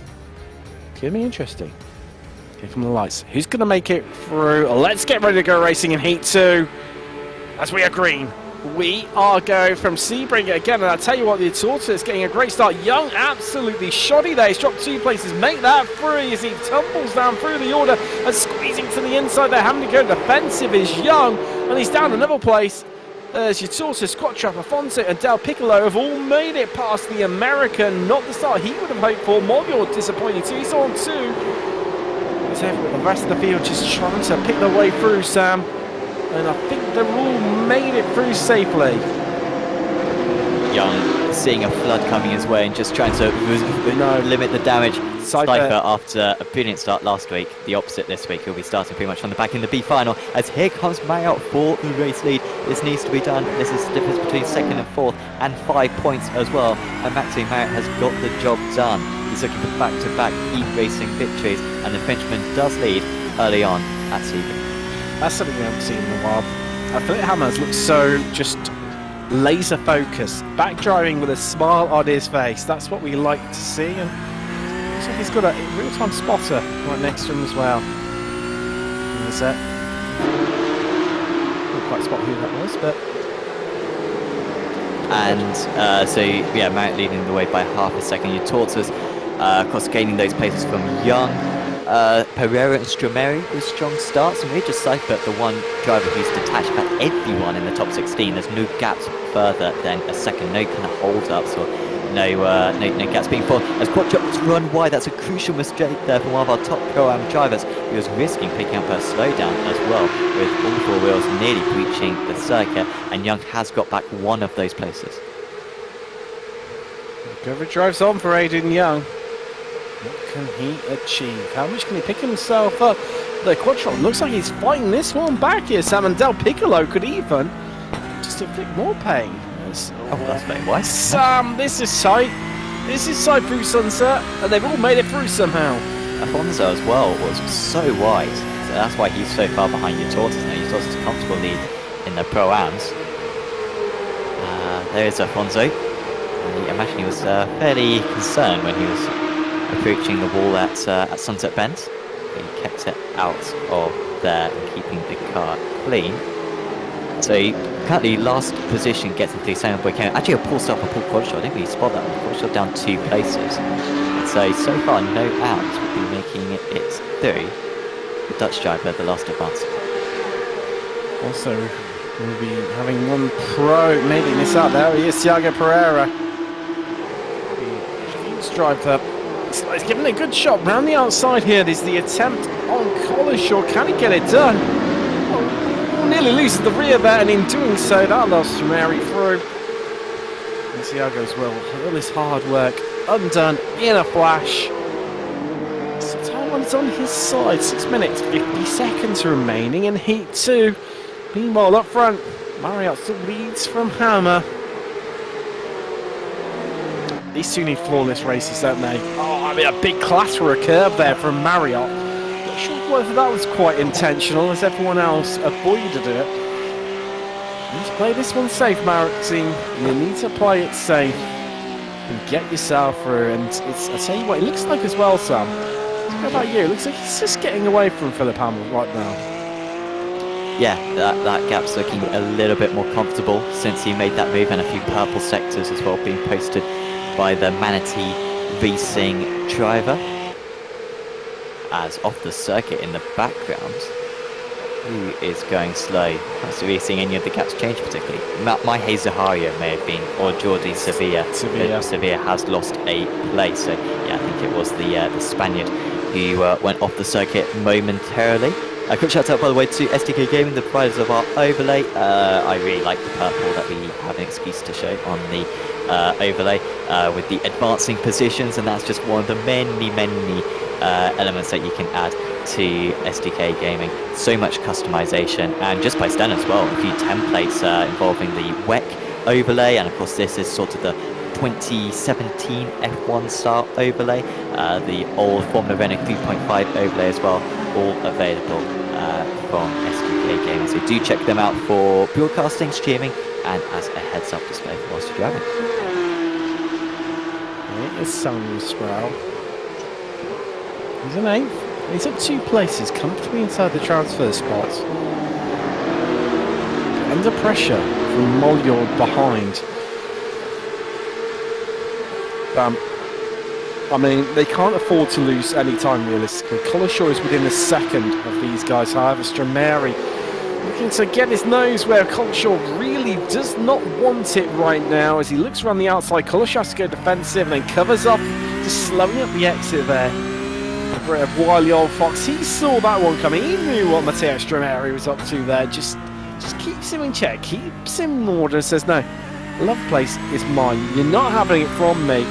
to be interesting. Here come the lights. Who's going to make it through? Let's get ready to go racing in Heat 2. As we are green, we are going from Sebring again, and I'll tell you what, the Tortoise is getting a great start. Young absolutely shoddy there. He's dropped 2 places. Make that 3 as he tumbles down through the order and squeezing to the inside there. Having to go defensive is Young, and he's down another place. There's your Tortoise, Quattro, Afonso, and Del Piccolo have all made it past the American. Not the start he would have hoped for. Morbior disappointing too. He's on 2. The rest of the field just trying to pick their way through, Sam. And I think they've all made it through safely. Young seeing a flood coming his way and just trying to limit the damage. Cypher after a brilliant start last week, the opposite this week. He'll be starting pretty much from the back in the B final. As here comes Marriott for the race lead. This needs to be done. This is the difference between 2nd and 4th, and 5 points as well. And Maxime Marriott has got the job done. He's looking for back-to-back e-racing victories, and the Frenchman does lead early on at Sebring. That's something we haven't seen in a while. Philip Hammers looks so just laser focused, back driving with a smile on his face. That's what we like to see, and looks like he's got a real-time spotter right next to him as well. In the set, couldn't quite spot who that was, but. And so yeah, Marriott leading the way by half a second. Your Tortoise, of course, gaining those places from Young. Pereira and Stromeri with strong starts, and we just Cypher, the one driver who's detached about everyone in the top 16. There's no gaps further than a second, no kind of hold-ups or no gaps being formed. As Quattrop's run wide, that's a crucial mistake there from one of our top Pro-Am drivers, who was risking picking up a slowdown as well, with all 4 wheels nearly breaching the circuit, and Young has got back one of those places. Coverage drives on for Aidan Young. What can he achieve? How much can he pick himself up? The Quattro looks like he's fighting this one back here, Sam, and Del Piccolo could even just inflict more pain. That's very wise. Sam, this is tight. This is tight through Sunset, and they've all made it through somehow. Afonso as well was so wide, so that's why he's so far behind your Tortoise now. Your Tortoise is a comfortable lead in the Pro-Ams. There is Afonso. I imagine he was fairly concerned when he was approaching the wall at Sunset Bend. He kept it out of there and keeping the car clean. So currently last position gets into the second point. Actually a pull stop for Paul Quattro. I didn't really spot that one. Quattro down 2 places. And so far no outs will be making it through. The Dutch driver, the last advance. Also, we'll be having one pro making this out. There he is, Thiago Pereira. He's driver. He's given a good shot round the outside here. There's the attempt on Collishaw. Can he get it done? Oh, nearly loses the rear there, and in doing so, that lost Mary through. And Thiago as well. All his hard work undone in a flash. So Taiwan's on his side. 6 minutes, 50 seconds remaining in Heat 2. Meanwhile, up front, Marriott still leads from Hammer. These two need flawless races, don't they? Oh, I mean, a big clash for a curb there from Marriott. Not sure whether that was quite intentional, as everyone else avoided it. You need to play this one safe, Maxime. You need to play it safe and get yourself through. And I tell you what, it looks like as well, Sam. How about you? It looks like he's just getting away from Philip Hammer right now. Yeah, that gap's looking a little bit more comfortable since he made that move, and a few purple sectors as well being posted by the Manatee Racing driver. As off the circuit in the background, who is going slow? Has we seen any of the gaps change particularly? Mahe Zaharia may have been, or Jordi Sevilla. Sevilla has lost a place, so yeah, I think it was the Spaniard who went off the circuit momentarily. A quick shout out, by the way, to SDK Gaming, the providers of our overlay. I really like the purple that we have an excuse to show on the overlay with the advancing positions, and that's just one of the many elements that you can add to SDK Gaming. So much customization, and just by standard as well, a few templates involving the WEC overlay, and of course this is sort of the 2017 F1 style overlay, the old Formula Renault 3.5 overlay as well, all available from SDK Gaming. So do check them out for broadcasting, streaming, and as a heads-up display whilst you're driving. It is Samuel Sproul. He's an 8th. He's up 2 places, comfortably inside the transfer spots. under pressure from Molyard behind. I mean, they can't afford to lose any time realistically. Collishaw is within a second of these guys. However, Stromeri looking to get his nose where Collishaw really does not want it right now. As he looks around the outside, Collishaw has to go defensive and then covers off, just slowing up the exit there. Wily old Fox, he saw that one coming. He knew what Matteo Stromeri was up to there. Just keeps him in check, keeps him in order and says, no, love place is mine. You're not having it from me.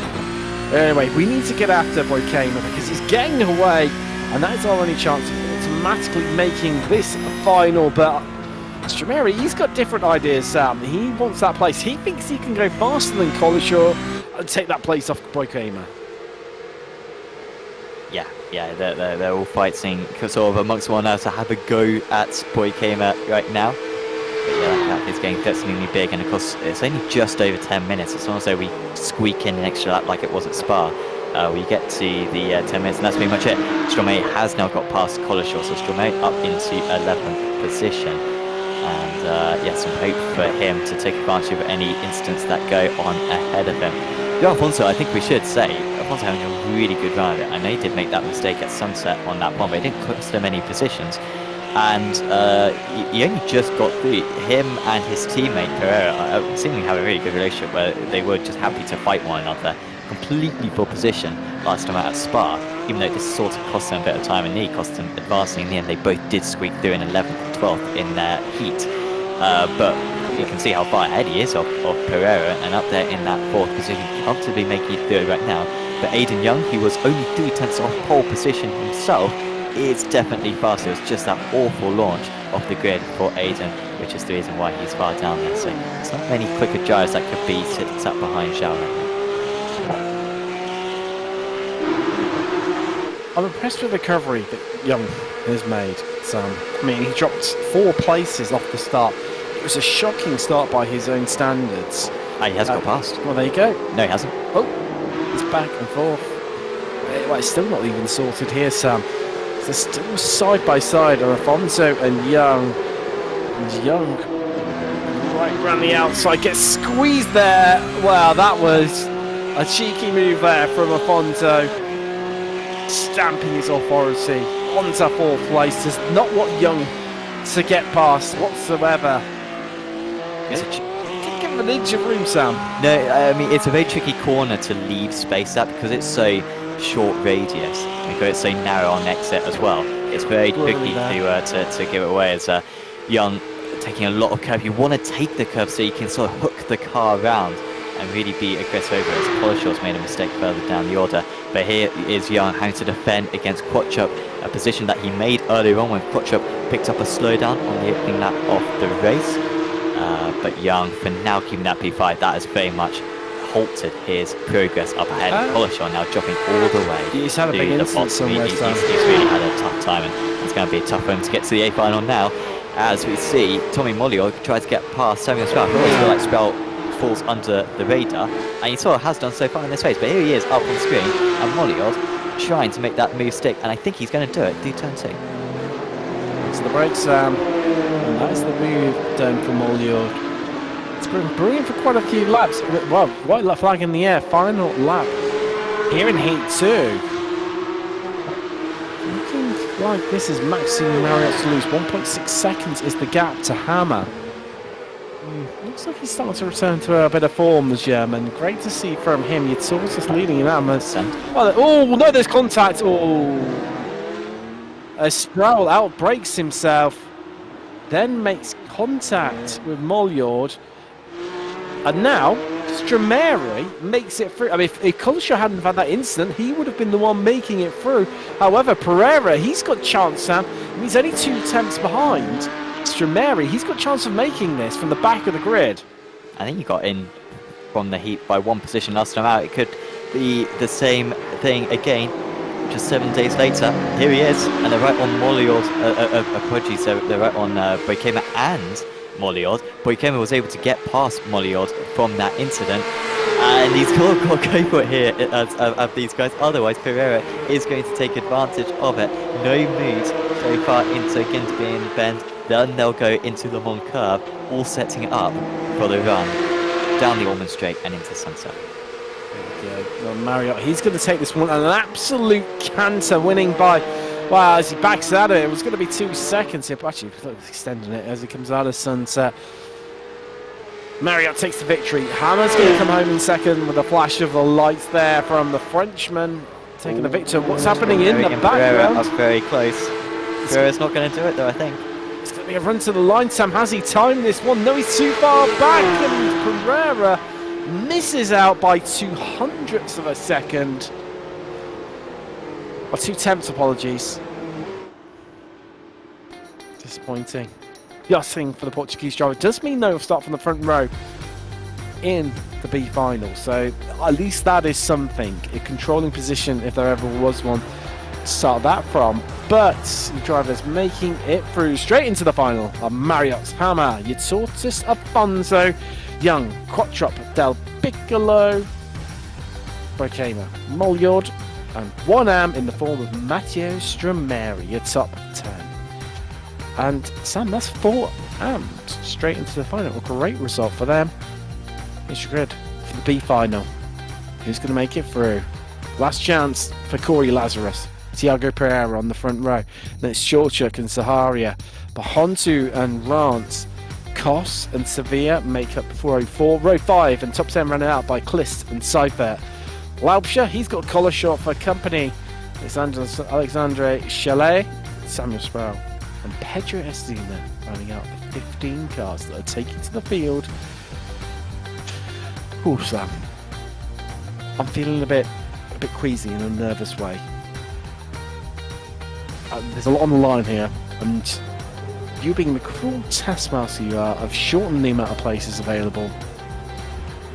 Anyway, we need to get after Boykema because he's getting away, and that is our only chance of automatically making this a final. But Stromeri, he's got different ideas, Sam. He wants that place. He thinks he can go faster than Collishaw and take that place off Boykema. Yeah, they're all fighting sort of amongst one another to have a go at Boykema right now. But yeah, that gap is getting definitely big, and of course it's only just over 10 minutes. It's almost like we squeak in an extra lap like it was at Spa. We get to the 10 minutes, and that's pretty much it. Stromeri has now got past Collishaw, so Stromeri up into 11th position. And yeah, some hope for him to take advantage of any incidents that go on ahead of him. Yeah, Alfonso, I think we should say, Alfonso having a really good run of it. I know he did make that mistake at Sunset on that one, but it didn't cost him any positions. And he only just got through. Him and his teammate Pereira seemingly have a really good relationship where they were just happy to fight one another. Completely full position last time out at Spa, even though this sort of cost them a bit of time and nearly cost them advancing. In the end, they both did squeak through in 11th and 12th in their heat. But you can see how far ahead he is of Pereira, and up there in that 4th position, comfortably making it through right now. But Aiden Young, he was only 3/10 off pole position himself, is definitely faster. It was just that awful launch off the grid for Aiden, which is the reason why he's far down there. So it's not many quicker gyros that could be sat behind Zhao. I'm impressed with the recovery that Young has made, Sam. I mean, he dropped 4 places off the start. It was a shocking start by his own standards. He has got past. Well, there you go. No, he hasn't. Oh, it's back and forth. Well, it's still not even sorted here, Sam. They're still side by side are Alfonso and Young. And Young right around the outside gets squeezed there. Wow, that was a cheeky move there from Alfonso. Stamping his authority onto 4th place. Does not want Young to get past whatsoever. Didn't give him an inch of room, Sam. No, I mean, it's a very tricky corner to leave space at because it's so short radius, because it's so narrow on exit as well. It's very tricky to give it away as Young taking a lot of curve. You want to take the curve so you can sort of hook the car around and really be aggressive over it. Collishaw's made a mistake further down the order, but here is Young having to defend against Quatchup, a position that he made earlier on when Quatchup picked up a slowdown on the opening lap of the race. But Young, for now, keeping that P5, that has very much halted his progress up ahead. Collishaw now dropping all the way. He's had a big incident somewhere. He's really had a tough time, and it's going to be a tough one to get to the A final now. As we see, Tommy Molyard tries to get past Samuel Sprout. I always feel like Sprout falls under the radar, and he sort of has done so far in this race, but here he is up on screen, and Molyard trying to make that move stick, and I think he's going to do it through turn 2. To the brakes, and that's the move done for Molyard. It's been brilliant for quite a few laps. Well, white flag in the air, final lap here in Heat 2. Looking like this is Maxime Marriott to lose. 1.6 seconds is the gap to Hammer. Looks like he's starting to return to a bit of form, the German. Great to see from him. Yatsour's just leading in Hammer's. Oh, no, there's contact. Oh. Sproul outbrakes himself, then makes contact with Molyard. And now, Stromeri makes it through. I mean, if Collishaw hadn't had that incident, he would have been the one making it through. However, Pereira, he's got chance, Sam. He's only 2 tenths behind Stromeri. He's got chance of making this from the back of the grid. I think he got in from the heat by 1 position last time out. It could be the same thing again. Just 7 days later, here he is, and they're right on Molyard. Apologies, so they're right on Boykema and Molyard. Boykema was able to get past Molyard from that incident, and he's got to go for it here of these guys. Otherwise, Pereira is going to take advantage of it. No moves so far into again to being bend Then they'll go into the long curve, all setting it up for the run down the Ormond Straight and into Sunset. Well, Marriott, he's going to take this one, an absolute canter, winning by, well, as he backs out of it, it was going to be 2 seconds here, but actually extending it as he comes out of Sunset. Marriott takes the victory. Hammer's going to come home in second with a flash of the lights there from the Frenchman taking the victory. What's happening in the background? Up very close. Pereira's not going to do it though, I think. It's going to be a run to the line. Sam, has he timed this one? No, he's too far back, and Pereira misses out by 0.02 of a second. Or 0.2, apologies. Disappointing. Yossing for the Portuguese driver does mean no start from the front row in the B final, so at least that is something. A controlling position, if there ever was one, to start that from. But the driver's making it through straight into the final. Marriott's Hammer, Yatortis, Afonso, Young, Quattrop, Del Piccolo, Bocema, Molyord, and 1am in the form of Matteo Strumeri, your top 10. And Sam, that's 4 amps straight into the final. A great result for them. It's good for the B final. Who's going to make it through? Last chance for Corey Lazarus. Thiago Pereira on the front row. Then it's Shorchuk and Saharia. Bahontu and Rance. Kos and Sevilla make up 404. Row 5 and top 10 running out by Klist and Seifert. Laubscher, he's got a collar shot for company. Alexandre Chalet, Samuel Sproul, and Pedro Estina rounding out the 15 cars that are taking to the field. Oh, Sam, I'm feeling a bit queasy in a nervous way. There's a lot on the line here, and you being the cruel taskmaster you are of shortening the amount of places available.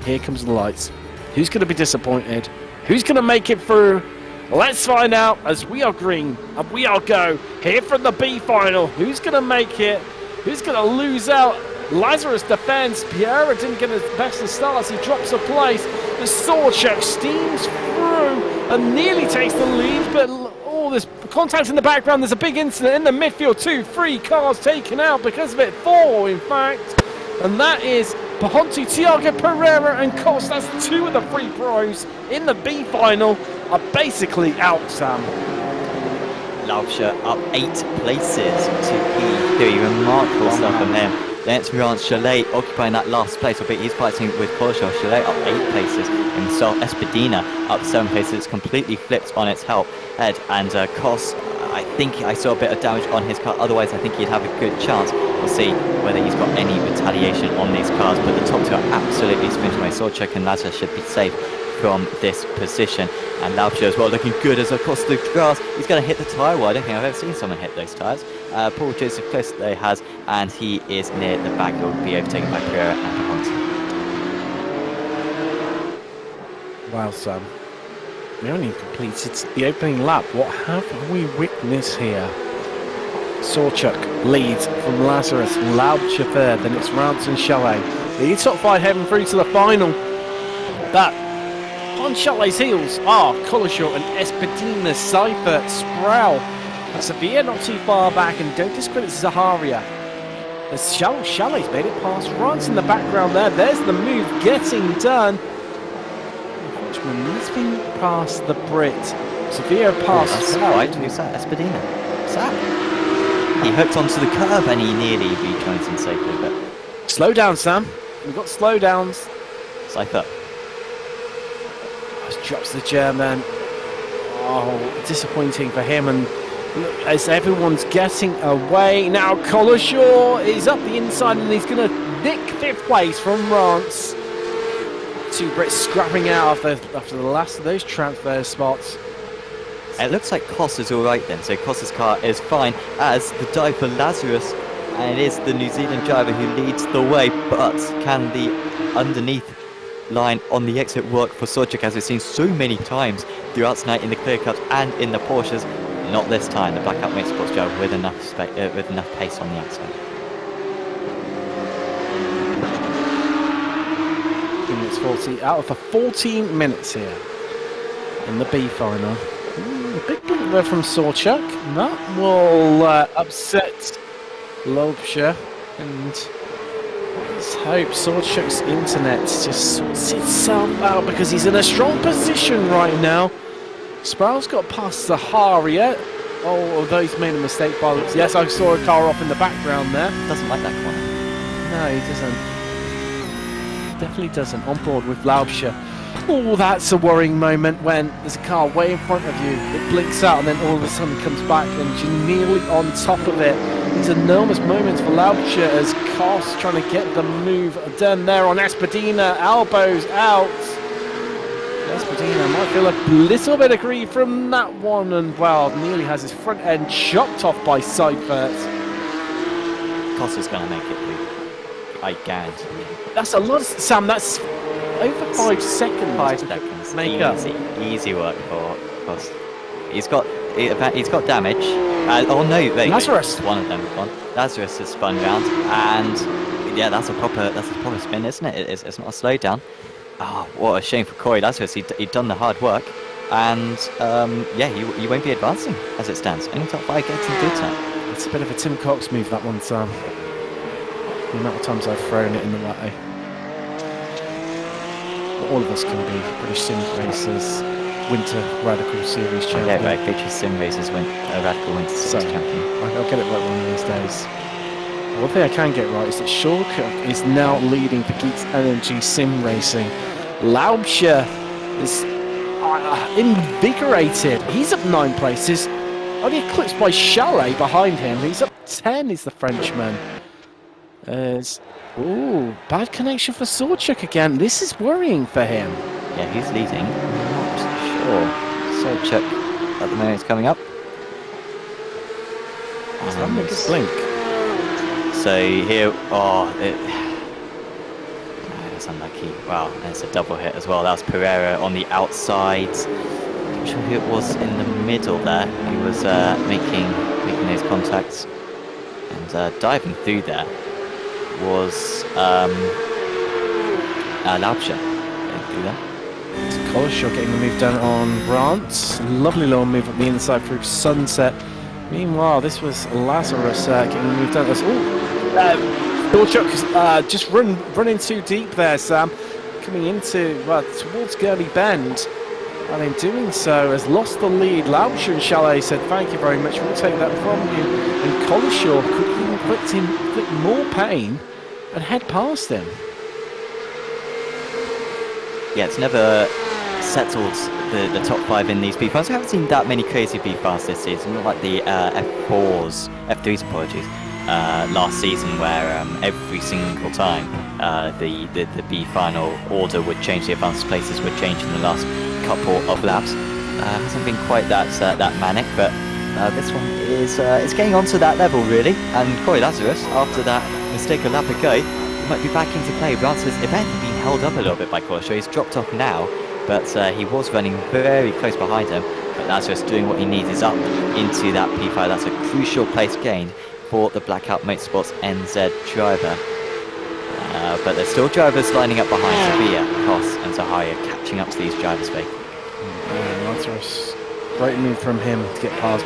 Here comes the lights. Who's going to be disappointed? Who's going to make it through? Let's find out as we are green and we are go. Here from the B final. Who's going to make it? Who's going to lose out? Lazarus defends. Pereira didn't get his best of starts. He drops a place. The Sorchuk steams through and nearly takes the lead, but oh, there's contact in the background. There's a big incident in the midfield. 2, 3 cars taken out because of it. 4, in fact. And that is Pahonti, Thiago Pereira and Kos. That's 2 of the 3 pros in the B final are basically out, Sam. Laubscher up 8 places to E3. Remarkable stuff from him. Then it's Rance Chalet occupying that last place, albeit he's fighting with Porsche. Chalet up 8 places. In the start, Espadina up 7 places. It's completely flipped on its head. And Kos, I think I saw a bit of damage on his car. Otherwise, I think he'd have a good chance. We'll see whether he's got any retaliation on these cars. But the top 2 are absolutely spinning away. Sorchuk and Lazar should be safe from this position. And Laubscher as well, looking good as across the grass. He's going to hit the tyre wall. I don't think I've ever seen someone hit those tyres. Paul Joseph Clist though has, and he is near the back. He'll be overtaken by Pereira and Pahonti. Wow, Sam. We only completed the opening lap. What have we witnessed here? Sorchuk leads from Lazarus, Laubscher third, then it's Rance and Chalet. The top 5 heading through to the final. But on Chalet's heels are Collishaw and Espadina, Seifert, Sproul. Sevilla not too far back, and don't discredit Zaharia. As Chalet's made it past Rance in the background there. There's the move getting done. He's been past the Brit. Sevilla past. That's right. Who's that? Espadina. What's that? He hooked onto the curb and he nearly rejoins him safely. But slow down, Sam. We've got slow downs. Seifert. Drops the German. Oh, disappointing for him. And as everyone's getting away now, Collishaw is up the inside and he's going to nick 5th place from Rance. 2 Brits scrapping out after the last of those transfer spots. It looks like Kos is alright then, so Kos's car is fine as the dive for Lazarus, and it is the New Zealand driver who leads the way, but can the underneath line on the exit work for Sorchuk, as we've seen so many times throughout tonight in the clear cuts and in the Porsches? Not this time, the Blackout Motorsports driver with enough pace on the outside. It's 40 out of the 14 minutes here in the B final. Big bump there from Sorchuk. That will upset Laubscher, and let's hope Swordchuck's internet just sorts itself out because he's in a strong position right now. Sproul's got past the Harrier. Oh, although he's made a mistake by looks. Yes, I saw a car off in the background there. Doesn't like that corner. No, he doesn't. Definitely doesn't. On board with Laubscher. Oh, that's a worrying moment when there's a car way in front of you. It blinks out and then all of a sudden comes back and you're nearly on top of it. These enormous moments for Laubscher as Koss trying to get the move done there on Espadina. Elbows out. Espadina might feel a little bit aggrieved from that one, and well, nearly has his front end chopped off by Seifert. Koss is going to make it through. I guarantee you. That's a lot, Sam. That's over 5 seconds. 5 seconds. Make up. Easy work for Koss. He's got damage. Oh no, wait, Lazarus. One of them gone. Lazarus has spun round, and yeah, that's a proper spin, isn't it? It's not a slowdown. Oh, what a shame for Corey Lazarus. He'd done the hard work, and yeah, you won't be advancing as it stands. Only top 5 gets in good time. It's a bit of a Tim Cox move, that one, Sam. The amount of times I've thrown it in the way. But all of us can be British Sim Racers Winter Radical Series champion. Yeah, right. British Sim Racers win Radical Winter Series champion. I'll get it right one of these days. One thing I can get right is that Shawcock is now leading for Geeks Energy Sim Racing. Laubscher is invigorated. He's up 9 places. Only eclipsed by Chalet behind him. He's up 10, is the Frenchman. Ooh, bad connection for Swordchuck again. This is worrying for him. Yeah, he's leading. Not sure. Swordchuck at the moment is coming up. He's having a good blink. So here, it's unlucky. Wow, and it's a double hit as well. That was Pereira on the outside. I'm not sure who it was in the middle there. He was making those contacts and diving through there was Laubscher going through there. Collishaw getting the move done on Brandt. Lovely little move up the inside through Sunset. Meanwhile, this was Lazarus getting the move done. Swordchuck just running too deep there, Sam. Coming into towards Gurley Bend, and in doing so has lost the lead. Laubscher and Chalet said, "Thank you very much. We'll take that from you." And Collishaw could inflict more pain and head past him. Yeah, it's never settled the top 5 in these B-Fast. We haven't seen that many crazy B-Fasts this season, not like the F3s, apologies, last season, where every single time the B final order would change, the advanced places would change in the last couple of laps. Hasn't been quite that manic, but this one is getting onto that level really. And Corey Lazarus, after that mistake a lap ago, might be back into play. Brance's event being held up a little bit by Corlishaw. He's dropped off now, but he was running very close behind him. But Lazarus doing what he needs is up into that P5. That's a crucial place gained for the Blackout Motorsports NZ driver. But there's still drivers lining up behind Sevilla, Koss and Zahaya, catching up to these drivers, Vic. Lazarus, great move from him to get past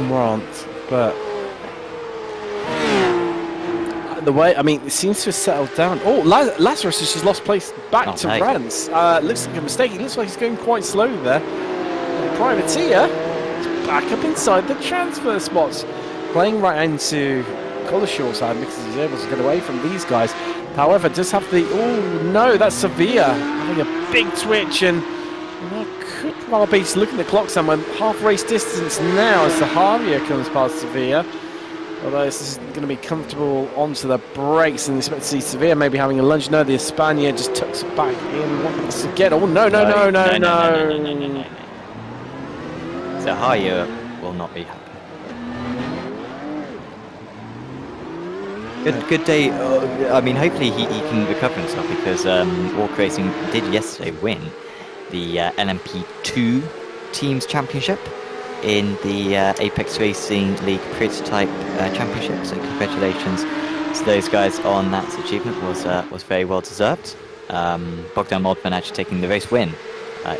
Brandt, but the way, I mean, it seems to have settled down. Oh, Lazarus has just lost place back to Rance. Looks like a mistake. It looks like he's going quite slow there. Privateer is back up inside the transfer spots, playing right into Collishaw's side because he's able to get away from these guys. However, does have the, oh no, that's Sevilla having a big twitch, and that could well be, just looking at the clock somewhere, half race distance now as the Harrier comes past Sevilla. Although this is going to be comfortable onto the brakes, and expect to see Sevilla maybe having a lunge. No, the Espana just tucks it back in, wants to get, oh no. So Harrier will not be happy. Good day. I mean, hopefully he can recover himself, because Walk Racing did yesterday win the LMP2 Teams Championship in the Apex Racing League Prototype Championship. So congratulations to those guys on that achievement. Was very well deserved. Bogdan Modman actually taking the race win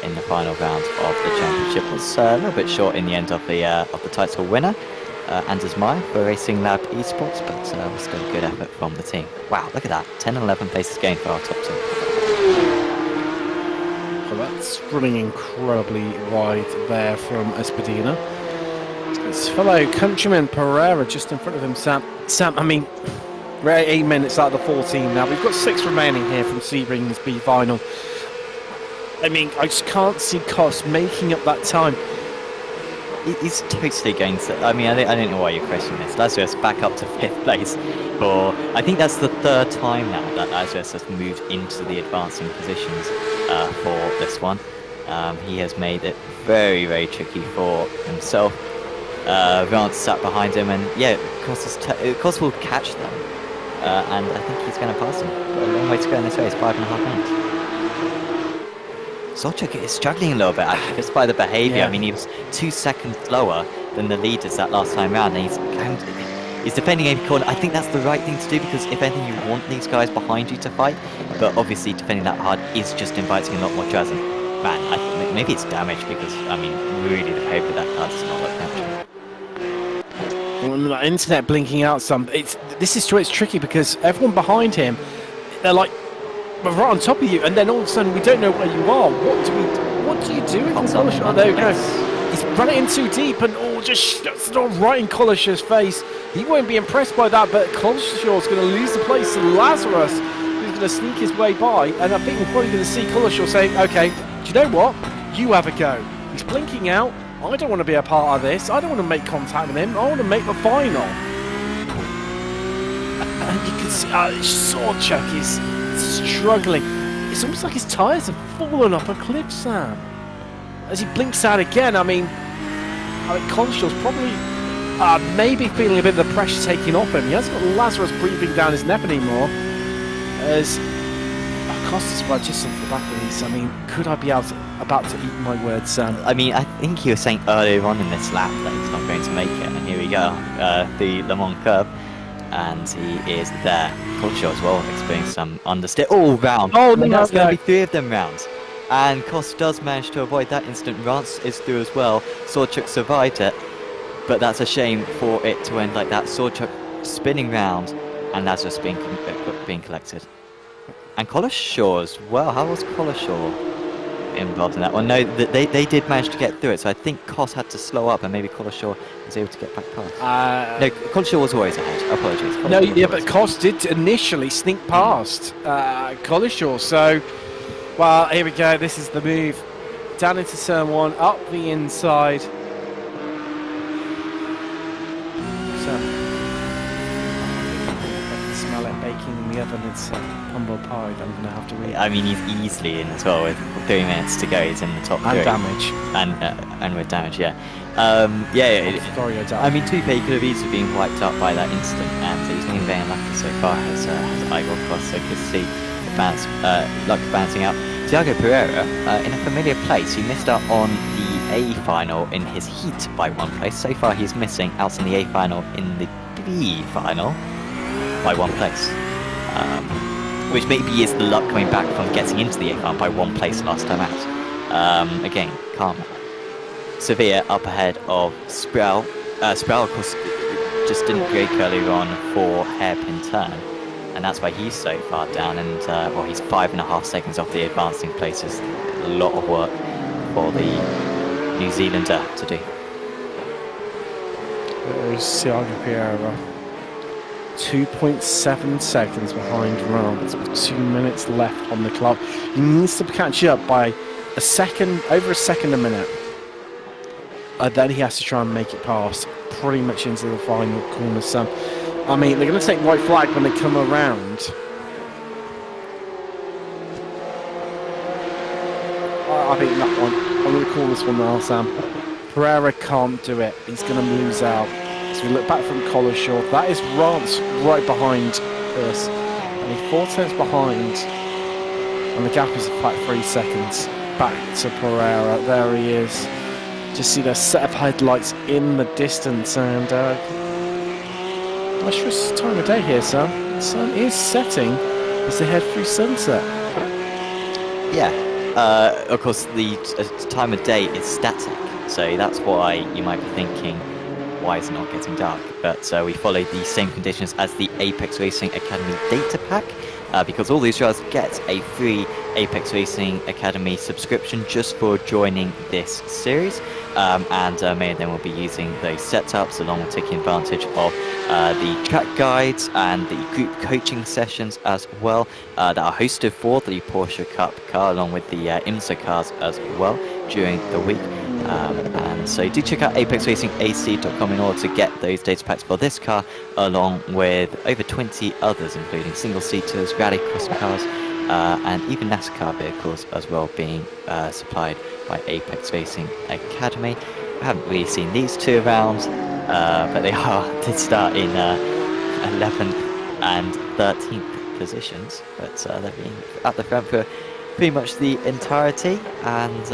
in the final round of the championship. Was a little bit short in the end of the title winner. Anders Meyer for Racing Lab Esports, but still a good effort from the team. Wow, look at that, 10 and 11 places gained for our top team. Well, that's running incredibly wide there from Espadina. His fellow countryman Pereira just in front of him, Sam. Sam, I mean, we're 8 minutes out of the 14 now. We've got 6 remaining here from Sebring's B final. I mean, I just can't see Kos making up that time. He's totally going to. I mean, I don't know why you're questioning this. Lazarus back up to 5th place for. I think that's the 3rd time now that Lazarus has moved into the advancing positions for this one. He has made it very, very tricky for himself. Vance sat behind him, and yeah, Kos will catch them, and I think he's going to pass him. Got a long way to go in this race, 5.5 minutes. Solchuk is struggling a little bit, actually, just by the behaviour. Yeah. I mean, he was 2 seconds slower than the leaders that last time round, and he's defending every corner. I think that's the right thing to do, because if anything, you want these guys behind you to fight, but obviously defending that hard is just inviting a lot more trust. Man, I think maybe it's damage, because, I mean, really the behaviour of that card does not look natural. That internet blinking out some. This is it's tricky because everyone behind him, they're like, we're right on top of you, and then all of a sudden we don't know where you are. What do you do with Kolosh? Oh, there we go. He's run it in too deep, and just right in Kolish's face. He won't be impressed by that, but Kolish's going to lose the place to Lazarus, who's going to sneak his way by, and I think we're probably going to see Kolosh saying, okay, do you know what? You have a go. He's blinking out. I don't want to be a part of this. I don't want to make contact with him. I want to make the final. And you can see Sorchuk is struggling. It's almost like his tyres have fallen off a cliff, Sam. As he blinks out again, I mean Conshaw's probably maybe feeling a bit of the pressure taking off him. He hasn't got Lazarus breathing down his neck anymore. As Costas just off the back of these. I mean, could I be about to eat my words, Sam? I mean, I think he was saying earlier on in this lap that he's not going to make it, and here we go, the Le Mans curve, and he is there. Culture as well, experiencing some understeer all round. Oh, no, that's going to be 3 of them rounds. And Kos does manage to avoid that incident. Rance is through as well. Sorchuk survived it, but that's a shame for it to end like that. Sorchuk spinning round, and Lazarus being collected. And Collishaw as well. How was Collishaw involved in that one? No, they did manage to get through it, so I think Kos had to slow up, and maybe Collishaw was able to get back past. No, Collishaw was always ahead. Apologies. No, yeah, but Kos did initially sneak past Collishaw, so... Well, here we go. This is the move. Down into turn 1, up the inside. So, smell it baking in the oven. It's humble pie. I'm going to have to read. I mean, he's easily in as well with 3 minutes to go. He's in the top 3. And damage. And with damage, yeah. I mean, to be fair, he could have easily been wiped out by that instant, and he's been very unlucky so far as Igor Cross, so good to see luck bouncing out. Thiago Pereira, in a familiar place, he missed out on the A final in his heat by 1 place. So far, he's missing out in the A final in the B final by 1 place. Which maybe is the luck coming back from getting into the A final by 1 place last time out. Again, karma. Sevilla up ahead of Sproul. Sproul, of course, just didn't break earlier on for hairpin turn. And that's why he's so far down, and well, he's 5.5 seconds off the advancing places. A lot of work for the New Zealander to do. There's Thiago Pereira, 2.7 seconds behind Rance, with 2 minutes left on the clock. He needs to catch up by a second, over a second a minute. Then he has to try and make it past, pretty much into the final corner. So, I mean, they're going to take white flag when they come around. I think that one. I'm going to call this one now, Sam. Pereira can't do it. He's going to lose out. So we look back from Collishaw. That is Rance right behind us. And he's 4 tenths behind. And the gap is about 3 seconds. Back to Pereira. There he is. Just see the set of headlights in the distance, and nice time of day here, Sam. The sun is setting as they head through sunset. Yeah, of course the time of day is static, so that's why you might be thinking why is it not getting dark? But we followed the same conditions as the Apex Racing Academy data pack, because all these drivers get a free Apex Racing Academy subscription just for joining this series. And many of them will be using those setups along with taking advantage of the track guides and the group coaching sessions as well that are hosted for the Porsche Cup car along with the IMSA cars as well during the week. And so do check out apexracingac.com in order to get those data packs for this car along with over 20 others including single-seaters, rallycross cars, and even NASCAR vehicles as well being supplied by Apex Racing Academy. I haven't really seen these two around, but they did start in 11th and 13th positions, but they're being at the front for pretty much the entirety, and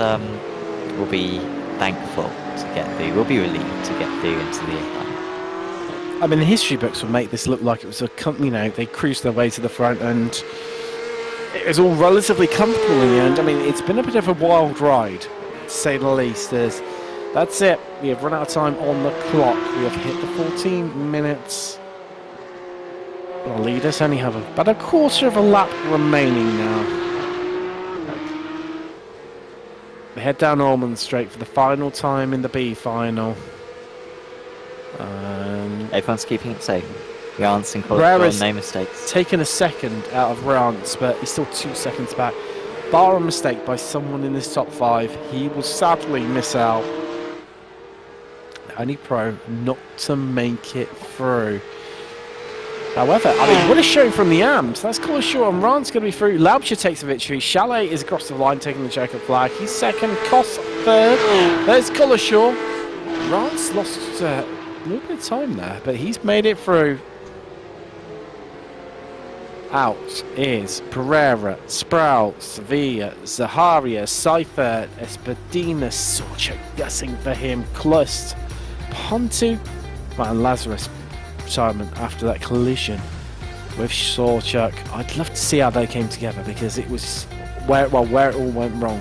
we'll be thankful to get through. We'll be relieved to get through into the final. I mean, the history books would make this look like it was they cruised their way to the front and it was all relatively comfortable in the end. I mean, it's been a bit of a wild ride, to say the least. That's it. We have run out of time on the clock. We have hit the 14 minutes. Our leaders only have about a quarter of a lap remaining now. We head down Ormond Straight for the final time in the B final. Everyone's keeping it safe. Rance and Corby, no mistakes. Taken a second out of Rance, but he's still 2 seconds back. Bar a mistake by someone in this top 5, he will sadly miss out. The only pro not to make it through. However, I mean, what a show from the AMs. That's Collar Shaw and Rance going to be through. Laubscher takes the victory. Chalet is across the line taking the checkered flag. He's second. Koss third. There's Collar Shaw. Rance lost a little bit of time there, but he's made it through. Out is Pereira, Sproul, Sevilla, Zaharia, Seifert, Espadina, Sorchak guessing for him, Klust, Pontu, and Lazarus retirement after that collision with Sorchak. I'd love to see how they came together because it was where it all went wrong.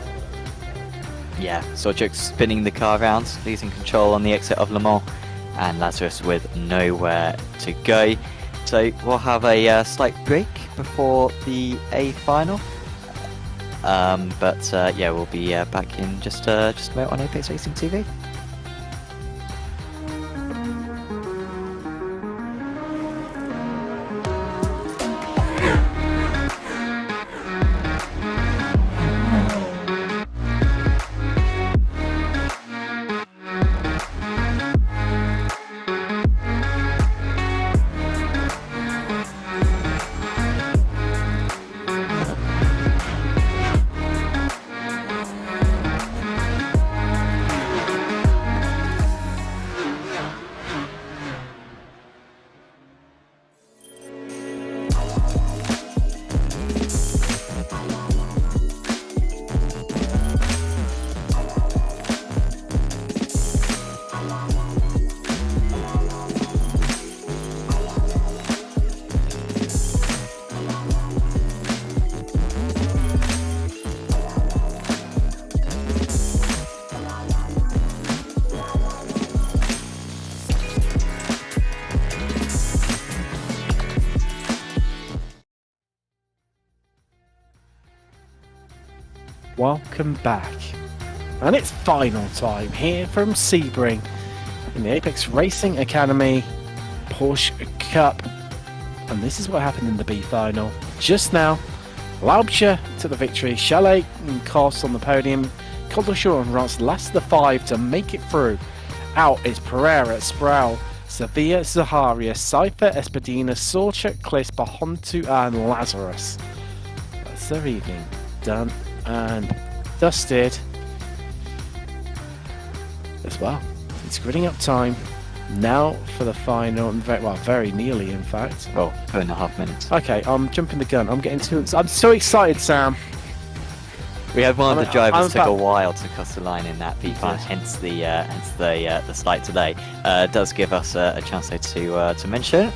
Yeah, Sorchak spinning the car around, losing control on the exit of Le Mans, and Lazarus with nowhere to go. So we'll have a slight break before the A final, but yeah, we'll be back in just a moment on Apex Racing TV. Welcome back. And it's final time here from Sebring in the Apex Racing Academy Porsche Cup. And this is what happened in the B final. Just now, Laubscher to the victory, Chalet and Koss on the podium, Coldeshaw and Rance last of the 5 to make it through. Out is Pereira, Sproul, Sevilla, Zaharia, Seifert, Espadina, Sorchak, Kliss, Bahontu and Lazarus. That's their evening done and dusted as well. It's gritting up time now for the final, very nearly in fact. Well, 2.5 minutes. Okay, I'm jumping the gun. I'm so excited, Sam. We had one of the drivers took a while to cross the line in that P5, hence the slight delay. Does give us a chance to mention.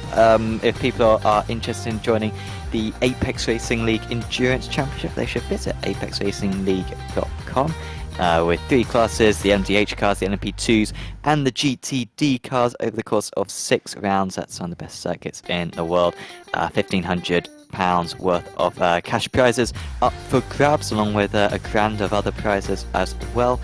If people are interested in joining the Apex Racing League Endurance Championship, they should visit apexracingleague.com. with 3 classes, the MDH cars, the LMP2s, and the GTD cars over the course of 6 rounds. That's on the best circuits in the world. £1,500 worth of cash prizes up for grabs, along with a grand of other prizes as well.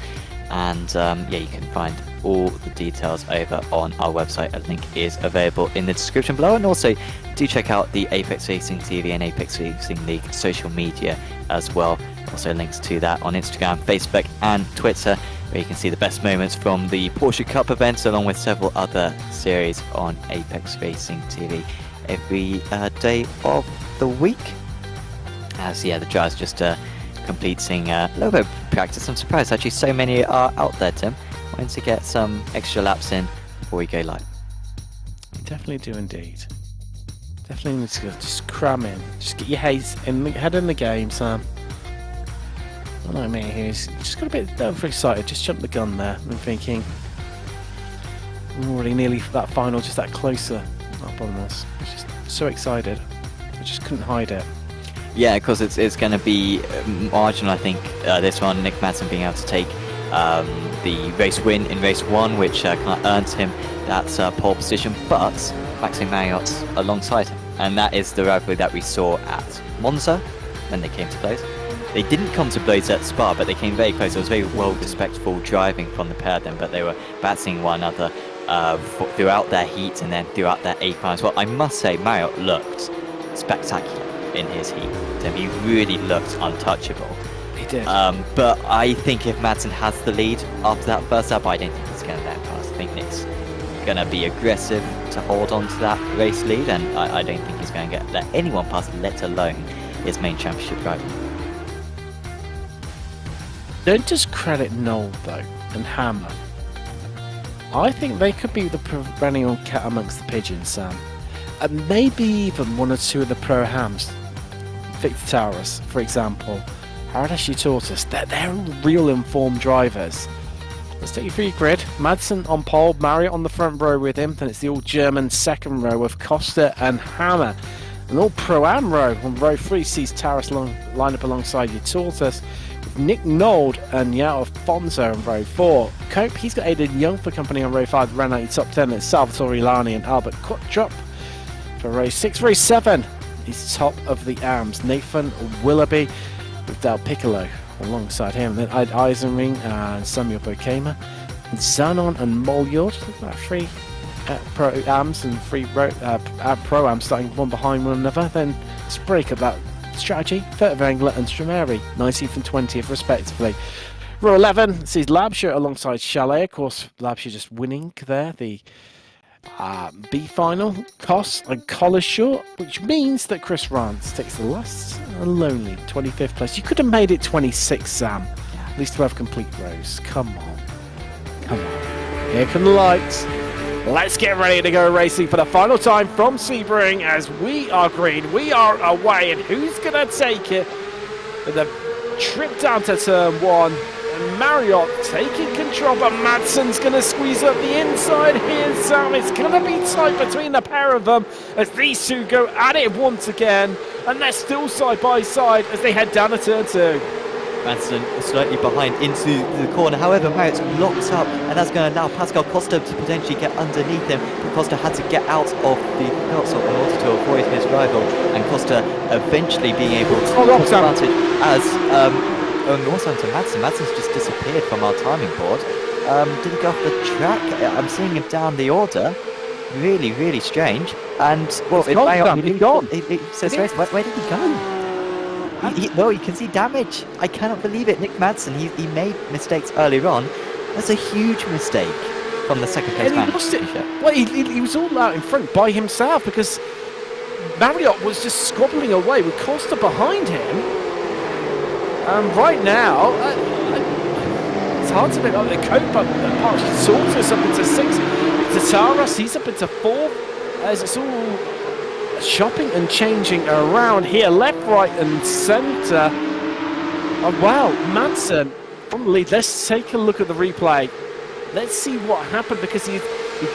And yeah, you can find all the details over on our website. A link is available in the description below, and also do check out the Apex Racing TV and Apex Racing League social media as well. Also links to that on Instagram, Facebook and Twitter, where you can see the best moments from the Porsche Cup events, along with several other series on Apex Racing TV every day of the week. As yeah, the drive's just completing a little bit of practice. I'm surprised actually so many are out there, Tim. Wanting to get some extra laps in before we go live. Definitely do indeed. Definitely need to just cram in. Just get your head in the game, Sam. I know me, he's just got a bit overexcited. Just jumped the gun there. I'm thinking, I'm already nearly that final, just that closer up on this. I was just so excited. I just couldn't hide it. Yeah, because it's going to be marginal, I think, this one. Nick Madsen being able to take the race win in race 1, which kind of earns him that pole position, but Maxime Marriott's alongside him. And that is the rivalry that we saw at Monza when they came to blows. They didn't come to blows at Spa, but they came very close. It was very well respectful driving from the pair of them, but they were battling one another throughout their heat and then throughout their A prime as well. I must say, Marriott looked spectacular in his heat. He really looked untouchable. He did. But I think if Madsen has the lead after that first lap, I don't think he's going to let pass. I think Nick's going to be aggressive to hold on to that race lead, and I don't think he's going to let anyone pass, let alone his main championship rival. Don't just credit Noel though and Hammer. I think they could be the perennial cat amongst the pigeons, Sam. And maybe even one or two of the pro hams. Victor Taurus, for example. Haradashi taught us that they're real informed drivers. Let's take you through your grid. Madsen on pole, Marriott on the front row with him. Then it's the all-German second row of Costa and Hammer. An all-pro-am row on row 3 sees Taurus line up alongside you, Tortoise, with Nick Nold and Yao Afonso on row 4. Cope, he's got Aidan Young for company on row 5, ran out top 10. It's Salvatore Lani and Albert Quattrop for row 6. Row 7, he's top of the AMs. Nathan Willoughby with Del Piccolo alongside him. Then Id Eisenring and Samuel Bokema. And Zanon and Molyard. Look at that, 3 pro-ams and 3 pro-ams starting one behind one another. Then let's break up that strategy. 3rd of Angler and Strumeri, 19th and 20th respectively. Row 11 sees Labshire alongside Chalet. Of course, Labshire just winning there. The B final, Koss and Collishaw, which means that Chris Rance takes the last and lonely 25th place. You could have made it 26, Sam. At least 12 complete rows. Come on. Come on. Here come the lights. Let's get ready to go racing for the final time from Sebring as we are green, we are away, and who's going to take it for the trip down to turn 1? And Marriott taking control, but Madsen's going to squeeze up the inside here, Sam. It's going to be tight between the pair of them as these two go at it once again, and they're still side by side as they head down to turn 2. Madsen slightly behind into the corner. However, Marriott's locked up, and that's going to allow Pascal Costa to potentially get underneath him. But Costa had to get out of the pit in order to avoid his rival, and Costa eventually being able to take advantage as Northampton Madsen's just disappeared from our timing board. Did he go off the track? I'm seeing him down the order. Really, really strange. And well, he's gone. It says where did he go? Well, you can see damage. I cannot believe it. Nick Madsen, he made mistakes earlier on. That's a huge mistake from the second place man. He lost it. Well, he was all out in front by himself because Marriott was just squabbling away with Costa behind him. Right now, it's hard to make up the cope, but Porsche Tortoise up into 6. Tataras, he's up into 4. As it's all shopping and changing around here, left, right and centre. Oh wow, Madsen on the lead. Let's take a look at the replay. Let's see what happened, because he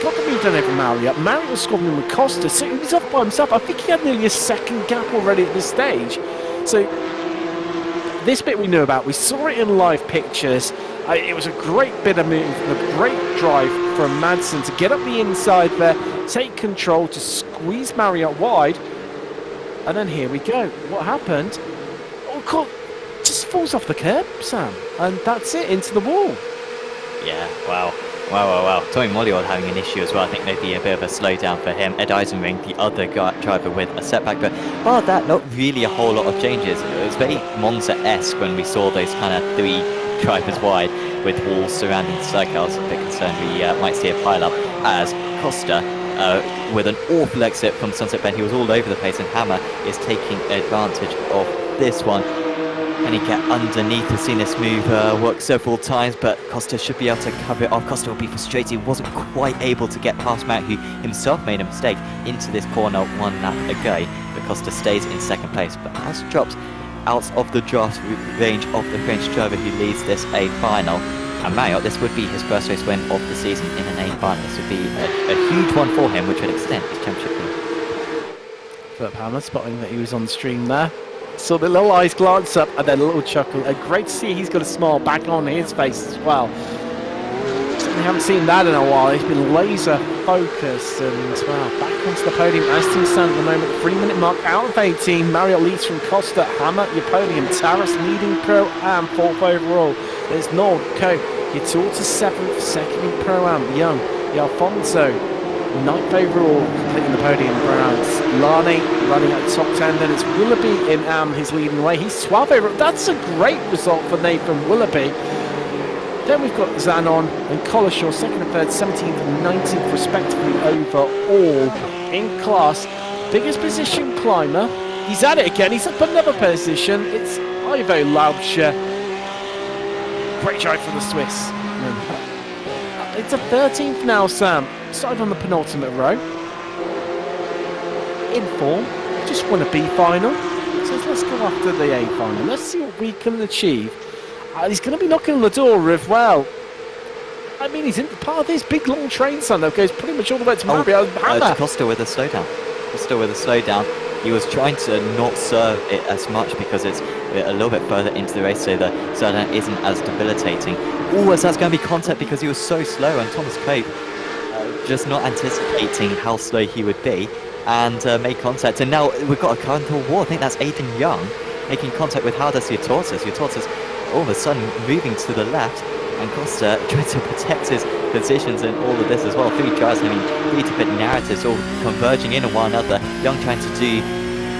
got the lead done over Marriott. Marriott was squabbling with Costa, so he was off by himself. I think he had nearly a second gap already at this stage. So this bit we knew about. We saw it in live pictures. It was a great bit of move, a great drive from Madsen to get up the inside there, take control to squeeze Marriott wide, and then here we go. What happened? Oh, God, just falls off the curb, Sam, and that's it, into the wall. Yeah, wow. Wow. Tommy Molliot having an issue as well. I think there'd be a bit of a slowdown for him. Ed Eisenring, the other driver, with a setback. But bar that, not really a whole lot of changes. It was very Monza-esque when we saw those kind of 3 drivers wide with walls surrounding the circuit. I was a bit concerned we might see a pile-up as Costa, with an awful exit from Sunset Bend. He was all over the place, and Hammer is taking advantage of this one. Can he get underneath? We've seen this move work several times, but Costa should be able to cover it off. Costa will be frustrated. He wasn't quite able to get past Matt, who himself made a mistake into this corner 1 lap ago. But Costa stays in 2nd place, but has dropped out of the draft range of the French driver who leads this A final. And Marriott, this would be his first race win of the season in an A final. This would be a huge one for him, which would extend his championship lead. Philip Hammer spotting that he was on the stream there. Saw the little eyes glance up and then a little chuckle. Great to see he's got a smile back on his face as well. We haven't seen that in a while. He's been laser focused and back onto the podium as things stand at the moment. 3-minute mark out of 18. Marriott leads from Costa. Hammer, your podium. Taras leading Pro-Am, 4th overall. There's Nord, Co, Yatorta 7th, 2nd in Pro-Am. Young, Alfonso, 9th overall, completing the podium. Pro-Am. Larney running at the top 10. Then it's Willoughby in Am, who's leading the way. He's 12th overall. That's a great result for Nathan Willoughby. Then we've got Zanon and Collishaw, 2nd and 3rd, 17th and 19th respectively overall in class. Biggest position climber. He's at it again. He's up another position. It's Ivo Laubscher. Great drive for the Swiss. It's a 13th now, Sam. Started on the penultimate row. In form. Just won a B final. So let's go after the A final. Let's see what we can achieve. He's going to be knocking on the door of, well, I mean, he's in part of this big long train, son, that goes pretty much all the way to Mario. Costa with a slowdown. He was trying to not serve it as much because it's a little bit further into the race, so the slowdown isn't as debilitating. As that's going to be contact because he was so slow, and Thomas Cope just not anticipating how slow he would be, and made contact. And now we've got a current war. I think that's Aidan Young making contact with Haldas Yatortas. Yatortas all of a sudden moving to the left, and Costa trying to protect his positions in all of this as well. 3 drivers having 3 different narratives all converging in on one another. Young trying to do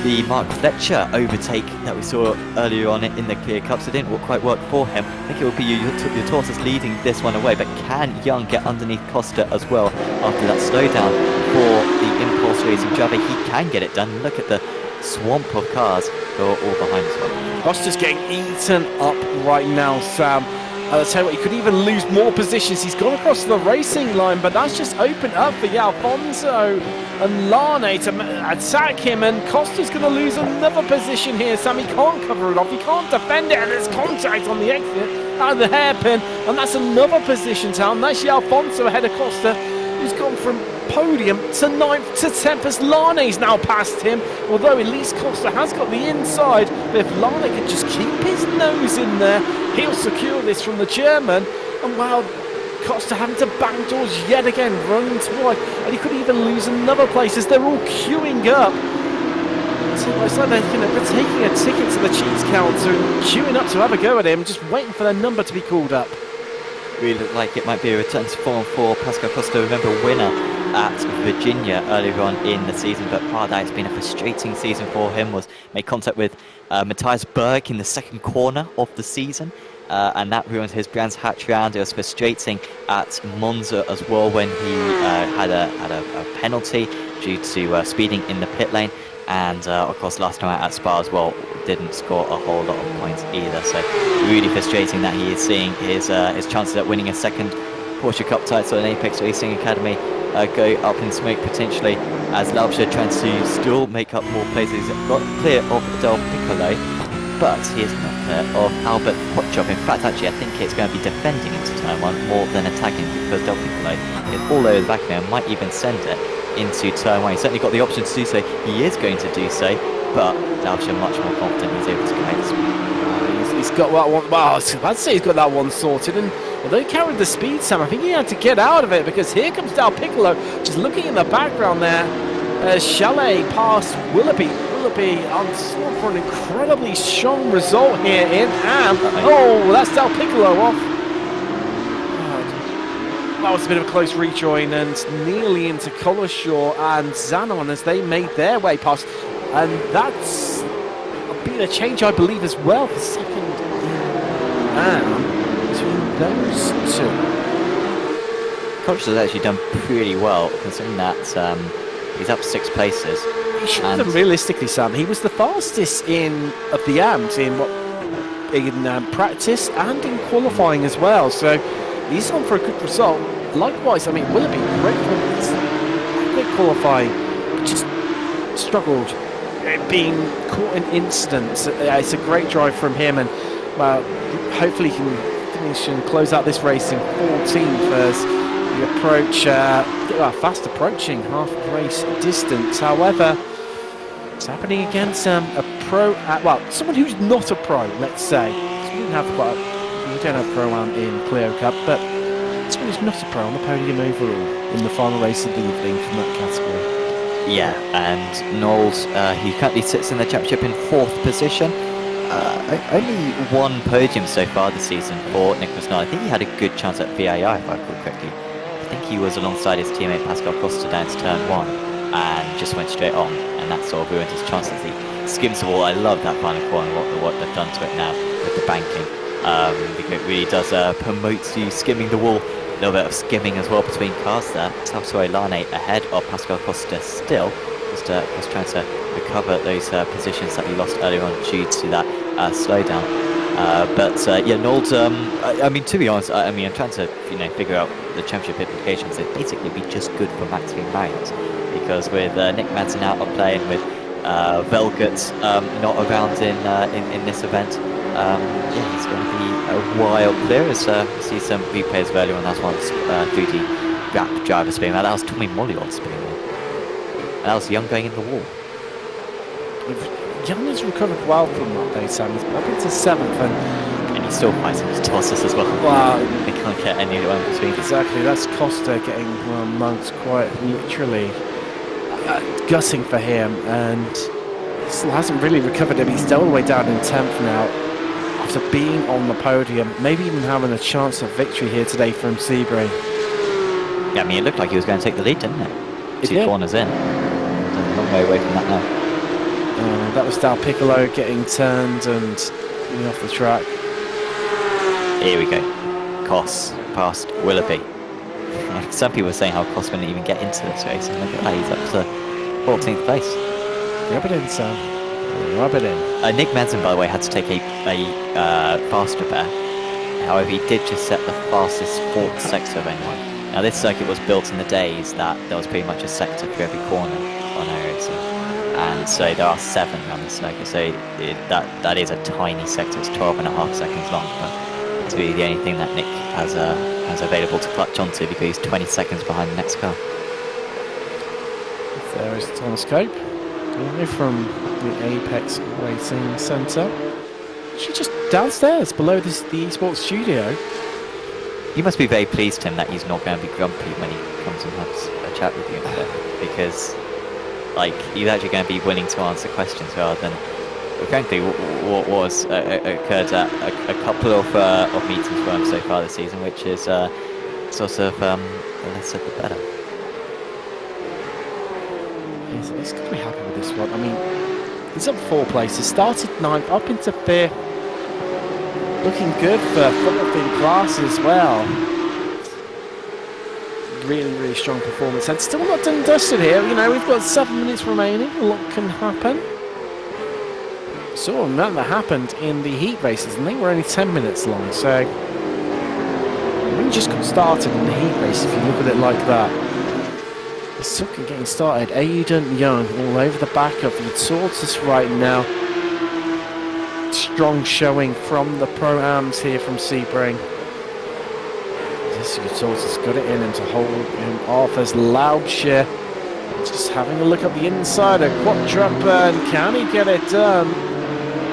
the Mark Fletcher overtake that we saw earlier on in the Clear Cups. It didn't quite work for him. I think it will be Yatortas leading this one away, but can Young get underneath Costa as well after that slowdown for the Impulse Racing driver? He can get it done. Look at the swamp of cars who are all behind as well. Costa's getting eaten up right now, Sam. I'll tell you what, he could even lose more positions. He's gone across the racing line, but that's just opened up for Alfonso and Larney to attack him, and Costa's going to lose another position here. Sam, he can't cover it off, he can't defend it, and there's contact on the exit out of the hairpin, and that's another position down. That's Alfonso ahead of Costa, who's gone from podium to 9th to 10th as Larney's now past him, although at least Costa has got the inside. But if Larney can just keep his nose in there, he'll secure this from the German. And wow, Costa having to bang doors yet again, running to wide, and he could even lose another place as they're all queuing up. So it's like they're taking a ticket to the cheese counter and queuing up to have a go at him, just waiting for their number to be called up. Really looked like it might be a return to form for Pascal Costa. Remember, winner at Virginia earlier on in the season, but part of that, it's been a frustrating season for him. Was made contact with Matthias Berg in the 2nd corner of the season, and that ruined his Brands Hatch round. It was frustrating at Monza as well when he had a penalty due to speeding in the pit lane, and of course last time out at Spa as well didn't score a whole lot of points either. So really frustrating that he is seeing his chances at winning a 2nd Porsche Cup title in Apex Racing Academy go up in smoke potentially, as Laubscher trying to still make up more places. He's got clear of Del Piccolo, but he is not clear of Albert Potchop. In fact, actually, I think it's going to be defending into turn 1 more than attacking, because Del Piccolo is all over the back of him and might even send it into turn 1. He's certainly got the option to do so. He is going to do so, but Laubscher much more confident he's able to make this. He's he's got that one. Well, I was about to say he's got that one sorted. And although he carried the speed, Sam, I think he had to get out of it because here comes Del Piccolo, just looking in the background there. Chalet past Willoughby. Willoughby on sort for an incredibly strong result here in Am. Oh, that's Del Piccolo off. That was a bit of a close rejoin, and nearly into Collishaw and Zanon as they made their way past. And that's been a change, I believe, as well for second and between those two. Collishaw has actually done pretty well, considering that he's up 6 places. He should have, realistically, Sam. He was the fastest of the AMs in practice and in qualifying as well. So he's on for a good result. Likewise, I mean, Willoughby, great qualifying, just struggled being caught in incidents. It's a great drive from him, and hopefully he can finish and close out this race in 14th as we approach, fast approaching half race distance. However, it's happening against a pro, someone who's not a pro, let's say. We don't have pro-am in Clio Cup, but someone who's not a pro on the podium overall in the final race of the evening from that category. Yeah, and Knowles, he currently sits in the championship in 4th position. Only one podium so far this season for Nicholas Knowles. I think he had a good chance at VAI, if I recall correctly. I think he was alongside his teammate Pascal Costa down to turn 1 and just went straight on, and that sort of ruined his chances. He skims the wall. I love that final corner, what they've done to it now with the banking. Because it really does promote you skimming the wall. A little bit of skimming as well between cars there. Salvatore Lane ahead of Pascal Costa still, just trying to recover those positions that he lost earlier on due to that slowdown. Yeah, Knowles, I mean, to be honest, I'm trying to figure out the championship implications. It'd basically be just good for Max v Marriott, because with Nick Madsen out of play and with Velgut not around in this event, yeah, it's going to be a while clear as we see some replays of earlier on. That's one 3D gap driver spinning. That was Tommy Mollion spinning wall. And that was Young going in the wall. Young has recovered well from that day, Sam. He's up into 7th, and he's still fighting his tosses as well. Wow. They can't get anyone between. Exactly, that's Costa getting amongst quite literally gutting for him, and still hasn't really recovered him. He's still all the way down in 10th now, after being on the podium, maybe even having a chance of victory here today from Sebring. Yeah, I mean, it looked like he was going to take the lead, didn't it? 2 corners in. A long way away from that now. That was Del Piccolo getting turned and coming off the track. Here we go. Koss past Willoughby. Some people were saying how Koss wouldn't even get into this race, and look at that, he's up to 14th place. Rub it in, Sam. Rub it in. Nick Madsen, by the way, had to take a fast repair. However, he did just set the fastest 4th sector of anyone. Now, this circuit was built in the days that there was pretty much a sector for every corner on iRacing. And so there are 7 on the circuit. So that is a tiny sector. It's 12.5 seconds long. But it's really the only thing that Nick has available to clutch onto, because he's 20 seconds behind the next car. There is Thomas Cope. From the Apex Racing Centre. She's just downstairs below the esports studio. You must be very pleased, Tim, that he's not going to be grumpy when he comes and has a chat with you today, because he's actually going to be willing to answer questions rather than, frankly, what was occurred at a couple of meetings for him so far this season, which is sort of the less said the better. He's going to be happy with this one. I mean, he's up 4 places, started 9th, up into 5th. Looking good for fourth in class as well. Really, really strong performance. And still not done and dusted here. We've got 7 minutes remaining. A lot can happen. Saw a amount that happened in the heat races, and they were only 10 minutes long. So, we just got started in the heat race if you look at it like that. It's still getting started. Aiden Young all over the back of Tortoise right now. Strong showing from the Pro-Ams here from Sebring. This Tortoise got it in and to hold him off as Loudshire just having a look at the inside of Quadrup, and can he get it done?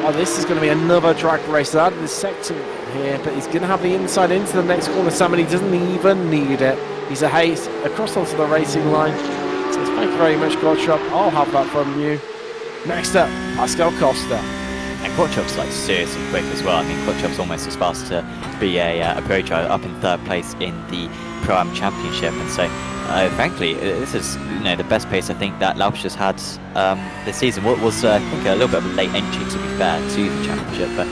Oh, this is going to be another drag race out of this sector here, but he's going to have the inside into the next corner, Sam, and he doesn't even need it. He's a haste across onto the racing line. Says, thank you very much, Gottschalk. I'll have that from you. Next up, Pascal Costa. And Gottschalk's like seriously quick as well. I mean, Gottschalk's almost as fast to be a pro driver, up in 3rd place in the Pro-Am Championship, and so frankly, this is the best pace I think that Lausch has had this season. What was I think a little bit of a late entry, to be fair, to the championship, but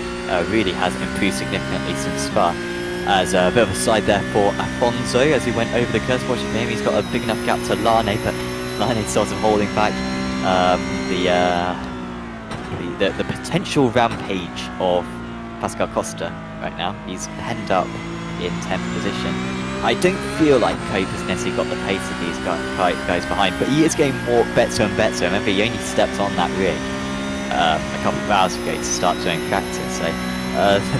really has improved significantly since Spa. As a bit of a side there for Afonso as he went over the curse. Watching him, he's got a big enough gap to Lane, but Lane's sort of holding back the potential rampage of Pascal Costa right now. He's penned up in 10th position. I don't feel like Cope has necessarily got the pace of these guys behind, but he is getting better and better. Remember, he only stepped on that rig a couple of hours ago to start doing practice, so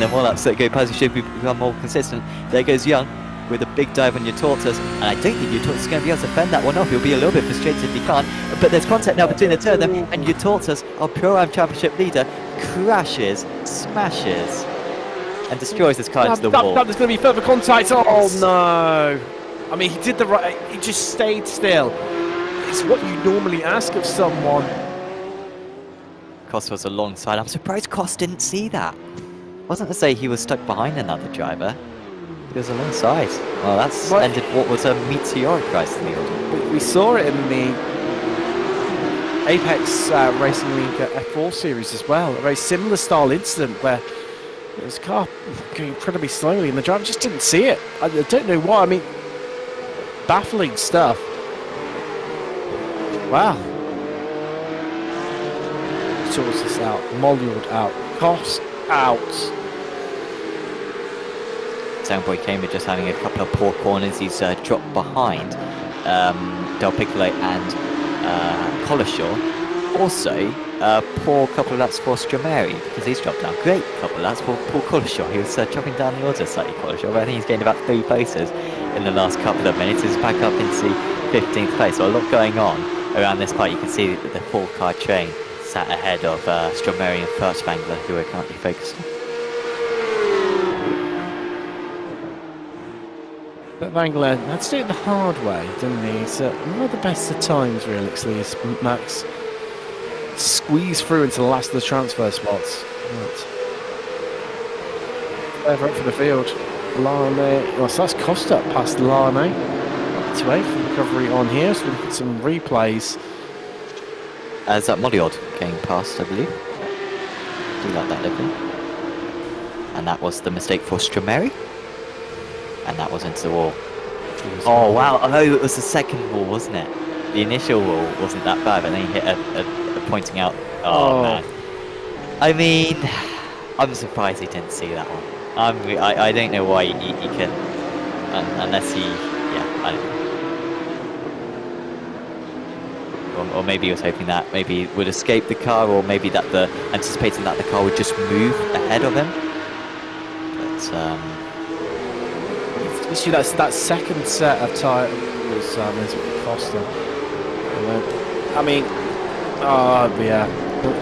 the more laps that go past, he should become more consistent. There goes Young with a big dive on your Tortoise, and I don't think your Tortoise is going to be able to fend that one off. He'll be a little bit frustrated if he can't, but there's contact now between the two of them, and your Tortoise, our Pro-Am Championship leader, crashes, smashes, and destroys this car into the wall. There's going to be further contact. Oh no! I mean, he did the right. He just stayed still. It's what you normally ask of someone. Costa was alongside. I'm surprised Costa didn't see that. Wasn't to say he was stuck behind another driver. He was alongside. Well, that's ended what was a meteoric rise to the order. We saw it in the Apex Racing League F4 series as well. A very similar style incident where there was a car going incredibly slowly and the driver just didn't see it. I don't know why. I mean, baffling stuff. Wow. Tortoise out, Molliard out, Koss out. Soundboy Cambridge just having a couple of poor corners. He's dropped behind Del Piccolo and Collishaw. Also, poor couple of laps for Strameri because he's dropped down. Great couple of laps for Paul Collishaw. He was chopping down the order slightly, Collishaw, but I think he's gained about 3 places in the last couple of minutes. He's back up into 15th place. So a lot going on around this part. You can see the 4-car train sat ahead of Strameri and Furtwängler, who are currently focused on. But Wangler had to do it the hard way, didn't he? So not the best of times, realistically, as Max squeezed through into the last of the transfer spots. Right. Over up for the field. Lane, well, so that's Costa past Lane. Up to 8th for recovery on here, so we look at some replays. As that Molliard getting past, I believe. Do like that, don't we? And that was the mistake for Strameri. And that was into the wall. Oh wow! Oh, it was the second wall, wasn't it? The initial wall wasn't that bad, but then he hit a pointing out. Oh man! I mean, I'm surprised he didn't see that one. I don't know why he can, unless he, yeah, I don't know. Or maybe he was hoping that maybe he would escape the car, or maybe that anticipating that the car would just move ahead of him. But you see that second set of tyres was Costa. I mean, yeah.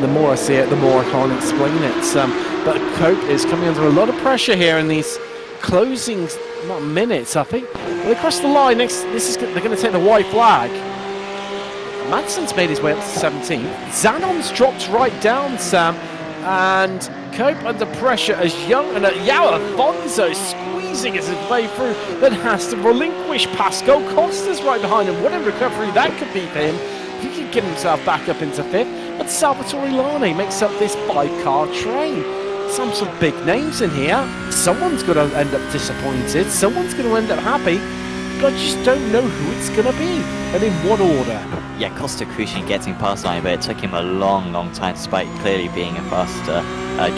The more I see it, the more I can't explain it. But Cope is coming under a lot of pressure here in these closing minutes. I think they cross the line next. They're going to take the white flag. Madsen's made his way up to 17th. Zanon's dropped right down, Sam, and Cope under pressure as Young and Yao Afonso squeezing his way through, then has to relinquish Pascal. Costa's right behind him. What a recovery that could be for him. He could get himself back up into 5th, but Salvatore Lane makes up this 5-car train. Some big names in here. Someone's going to end up disappointed. Someone's going to end up happy. But I just don't know who it's going to be and in what order. Yeah, Costa crucially getting past Lane, but it took him a long time despite clearly being a faster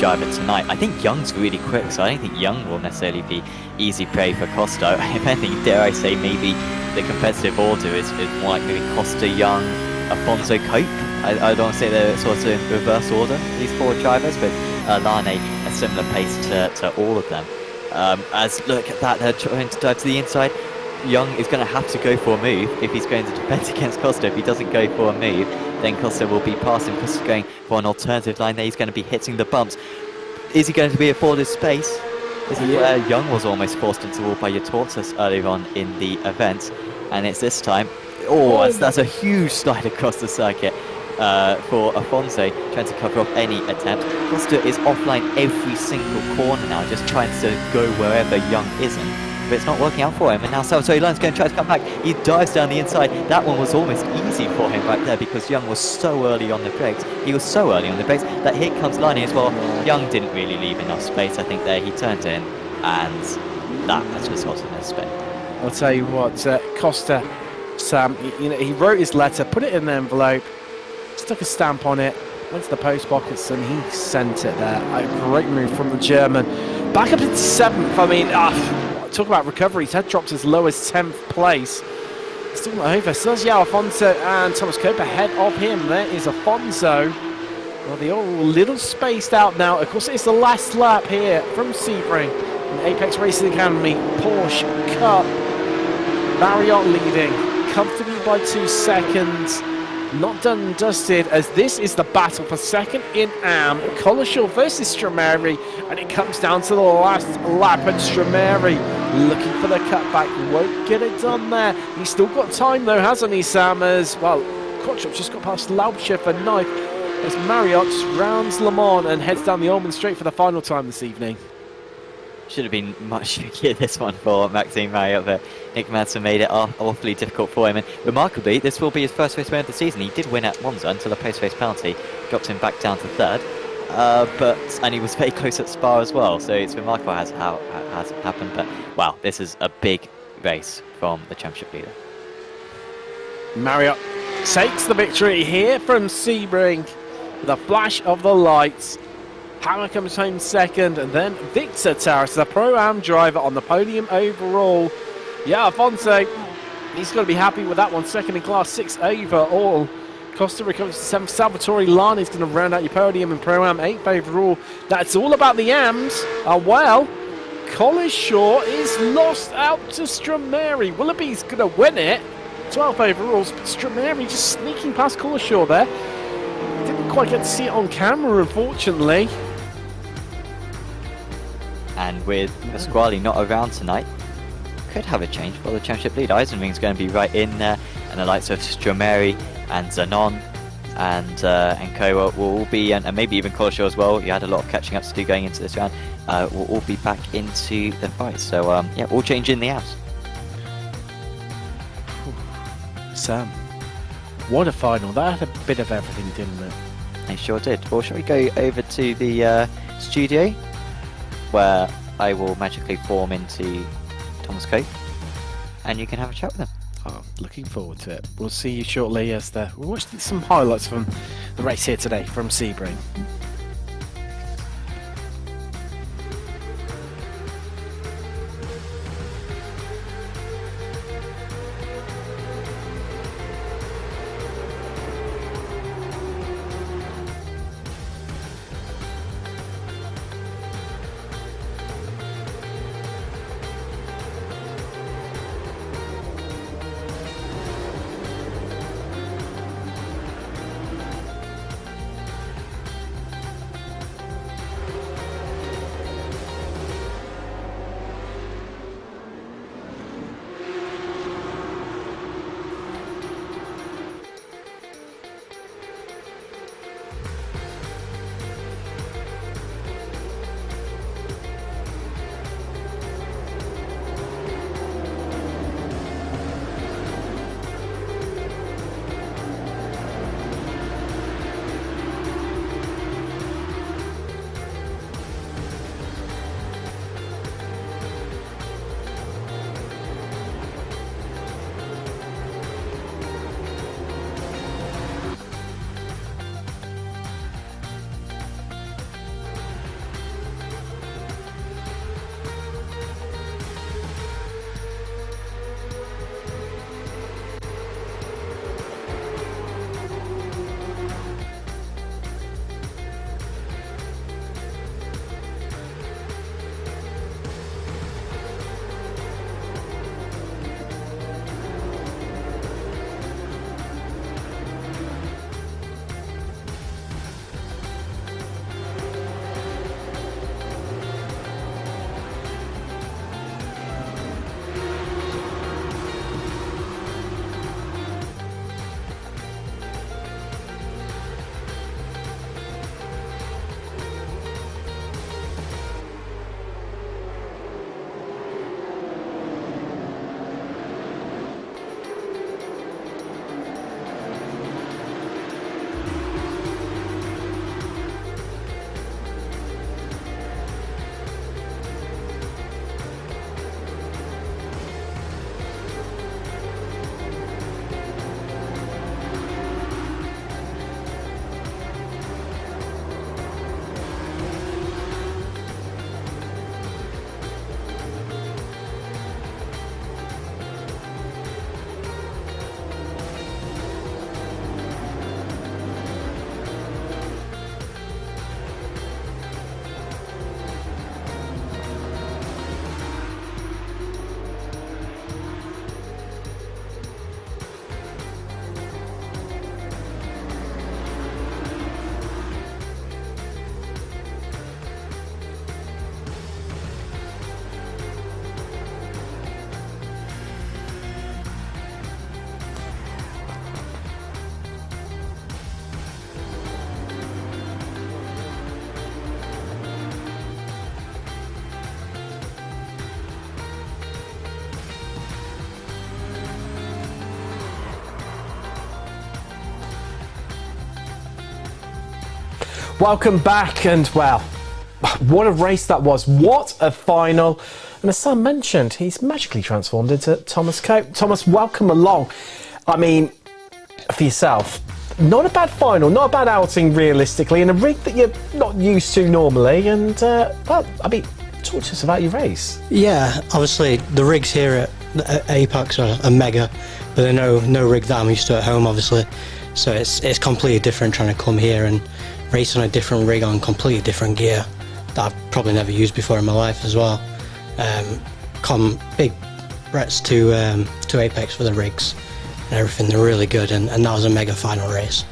driver tonight. I think Young's really quick, so I don't think Young will necessarily be easy prey for Costa. If anything, dare I say, maybe the competitive order is more like maybe Costa, Young, Afonso, Cope. I don't want to say they're sort of in reverse order, these 4 drivers, but Lane a similar pace to all of them. As look at that, they're trying to dive to the inside. Young is going to have to go for a move if he's going to defend against Costa. If he doesn't go for a move, then Costa will be past him. Costa's going for an alternative line there. He's going to be hitting the bumps. Is he going to be afforded space? This is where Young was almost forced into the wall by your tortoise earlier on in the event. And it's this time. Oh, that's a huge slide across the circuit for Afonso, trying to cover off any attempt. Costa is offline every single corner now, just trying to go wherever Young isn't. But it's not working out for him, and now Salvatore Lyon's going to try to come back. He dives down the inside. That one was almost easy for him right there because Young was so early on the brakes. He was so early on the brakes that here comes Lani as well. Young didn't really leave enough space, I think, there. He turned in, and that just wasn't his spin. I'll tell you what, Costa, Sam, he wrote his letter, put it in the envelope, stuck a stamp on it, went to the post box, and he sent it there. A great move from the German. Back up into 7th. I mean, talk about recovery. He's had dropped as low as 10th place. Still not over. Still has Afonso and Thomas Cope ahead of him. There is Afonso. Well, they're all a little spaced out now. Of course, it's the last lap here from Sebring in the Apex Racing Academy Porsche Cup. Marriott leading comfortably by 2 seconds. Not done and dusted, as this is the battle for second in AM. Colishaw versus Strameri, and it comes down to the last lap, and Strameri looking for the cutback. Won't get it done there. He's still got time though, hasn't he, Sam? As well, Kotchop's just got past Laubscher for 9th as Marriott rounds Le Mans and heads down the Ulmann Straight for the final time this evening. Should have been much trickier this one for Maxime Marriott, but Nick Madsen made it awfully difficult for him. And remarkably, this will be his first race win of the season. He did win at Monza until a post-race penalty dropped him back down to 3rd. And he was very close at Spa as well, so it's remarkable how it happened. But wow, this is a big race from the championship leader. Marriott takes the victory here from Sebring with a flash of the lights. Hammer comes home 2nd, and then Victor Taras, the Pro-Am driver, on the podium overall. Yeah, Afonso, he's going to be happy with that one. 2nd in class, 6th overall. Costa recovers to 7th. Salvatore Lani is going to round out your podium in Pro-Am, 8th overall. That's all about the AMs. Well, Colishaw is lost out to Strameri. Willoughby's going to win it. 12th overall, but Strameri just sneaking past Colishaw there. Didn't quite get to see it on camera, unfortunately. And with Pasquale not around tonight, could have a change for the championship lead. Eisenring's going to be right in there, and the likes of Strameri and Zanon and Co will all be, and maybe even Colishaw as well. You had a lot of catching up to do going into this round. Will all be back into the fight. So yeah, all change in the abs. Sam, what a final. That had a bit of everything, didn't it? It sure did. Well, shall we go over to the studio, where I will magically form into Thomas Cope, and you can have a chat with him. Oh, looking forward to it. We'll see you shortly as we'll watch some highlights from the race here today from Sebring. Welcome back, and well, what a race that was. What a final. And as Sam mentioned, he's magically transformed into Thomas Cope. Thomas, welcome along. I mean, for yourself, not a bad final, not a bad outing realistically, in a rig that you're not used to normally. And, well, I mean, talk to us about your race. Yeah, obviously the rigs here at Apex are mega, but they're no rig that I'm used to at home, obviously. So it's completely different trying to come here and race on a different rig on completely different gear that I've probably never used before in my life as well. Big reps to Apex for the rigs and everything. They're really good, and that was a mega final race.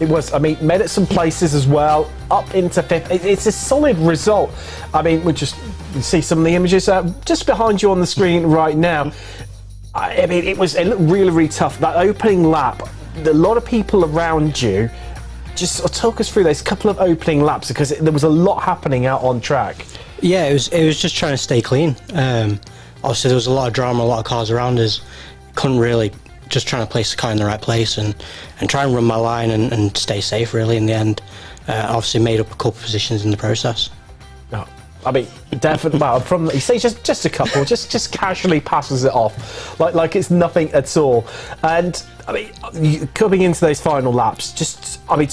It was. I mean, made it some places as well, up into 5th. It's a solid result. I mean, we just see some of the images just behind you on the screen right now. I mean, it looked really, really tough. That opening lap, a lot of people around you. Just talk us through those couple of opening laps, because there was a lot happening out on track. Yeah, it was just trying to stay clean. Obviously, there was a lot of drama, a lot of cars around us. Couldn't really, just trying to place the car in the right place and try and run my line and stay safe, really, in the end. Obviously, made up a couple of positions in the process. No, I mean, definitely. Well, from you say just a couple, just casually passes it off, like it's nothing at all. And I mean, coming into those final laps,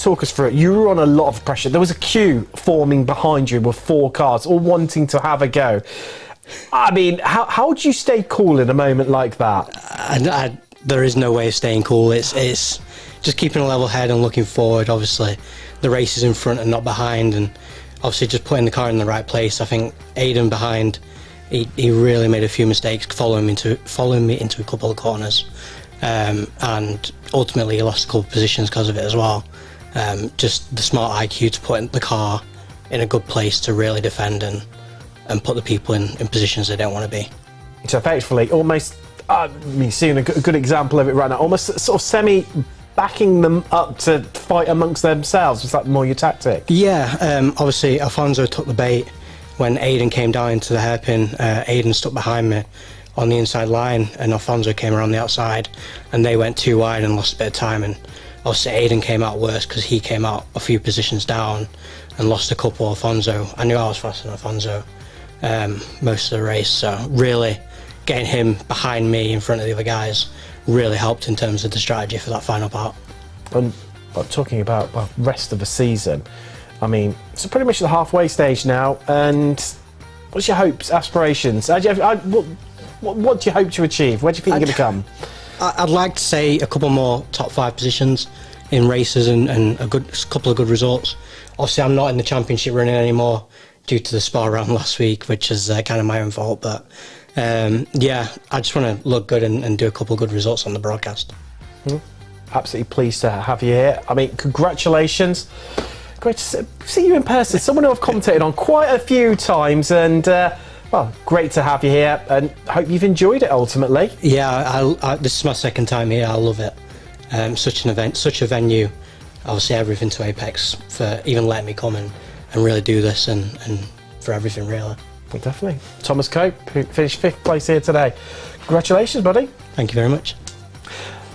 talk us through it. You were on a lot of pressure. There was a queue forming behind you with 4 cars, all wanting to have a go. I mean, how do you stay cool in a moment like that? There is no way of staying cool. It's just keeping a level head and looking forward. Obviously, the race is in front and not behind, and obviously just putting the car in the right place. I think Aiden behind, he really made a few mistakes following me into a couple of corners. And ultimately he lost a couple of positions because of it as well. Just the smart IQ to put the car in a good place to really defend and put the people in positions they don't want to be. So effectively, almost, you're seeing a good example of it right now, almost sort of backing them up to fight amongst themselves. Was that more your tactic? Yeah, obviously Alfonso took the bait when Aiden came down into the hairpin. Aiden stuck behind me on the inside line, and Alfonso came around the outside, and they went too wide and lost a bit of time. And obviously Aiden came out worse because he came out a few positions down and lost a couple. Alfonso, I knew I was faster than Alfonso most of the race, so really getting him behind me in front of the other guys really helped in terms of the strategy for that final part. And talking about rest of the season, I mean, it's pretty much the halfway stage now, and what's your hopes, aspirations? What do you hope to achieve? Where do you think you're going to come? I'd like to say a couple more top 5 positions in races and a couple of good results. Obviously, I'm not in the championship running anymore due to the spa round last week, which is kind of my own fault. But yeah, I just want to look good and do a couple of good results on the broadcast. Absolutely pleased to have you here. I mean, congratulations. Great to see you in person. Someone who I've commentated on quite a few times, and well, great to have you here, and hope you've enjoyed it ultimately. Yeah, this is my second time here. I love it. Such an event, such a venue. Obviously, everything to Apex for even letting me come and really do this, and for everything, really. Well, definitely. Thomas Cope, who finished 5th place here today. Congratulations, buddy. Thank you very much.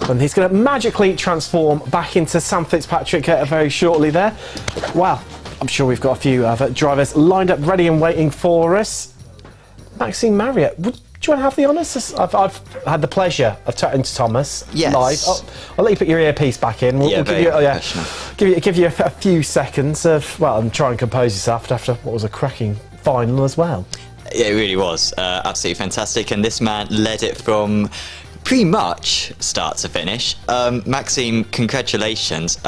And he's going to magically transform back into Sam Fitzpatrick very shortly there. Well, I'm sure we've got a few other drivers lined up, ready and waiting for us. Maxime Marriott, do you want to have the honours? I've had the pleasure of chatting to Thomas live. I'll let you put your earpiece back in. We'll give you a few seconds of, well, and try and compose yourself after what was a cracking final as well. Yeah, it really was. Absolutely fantastic. And this man led it from pretty much start to finish. Maxime, congratulations.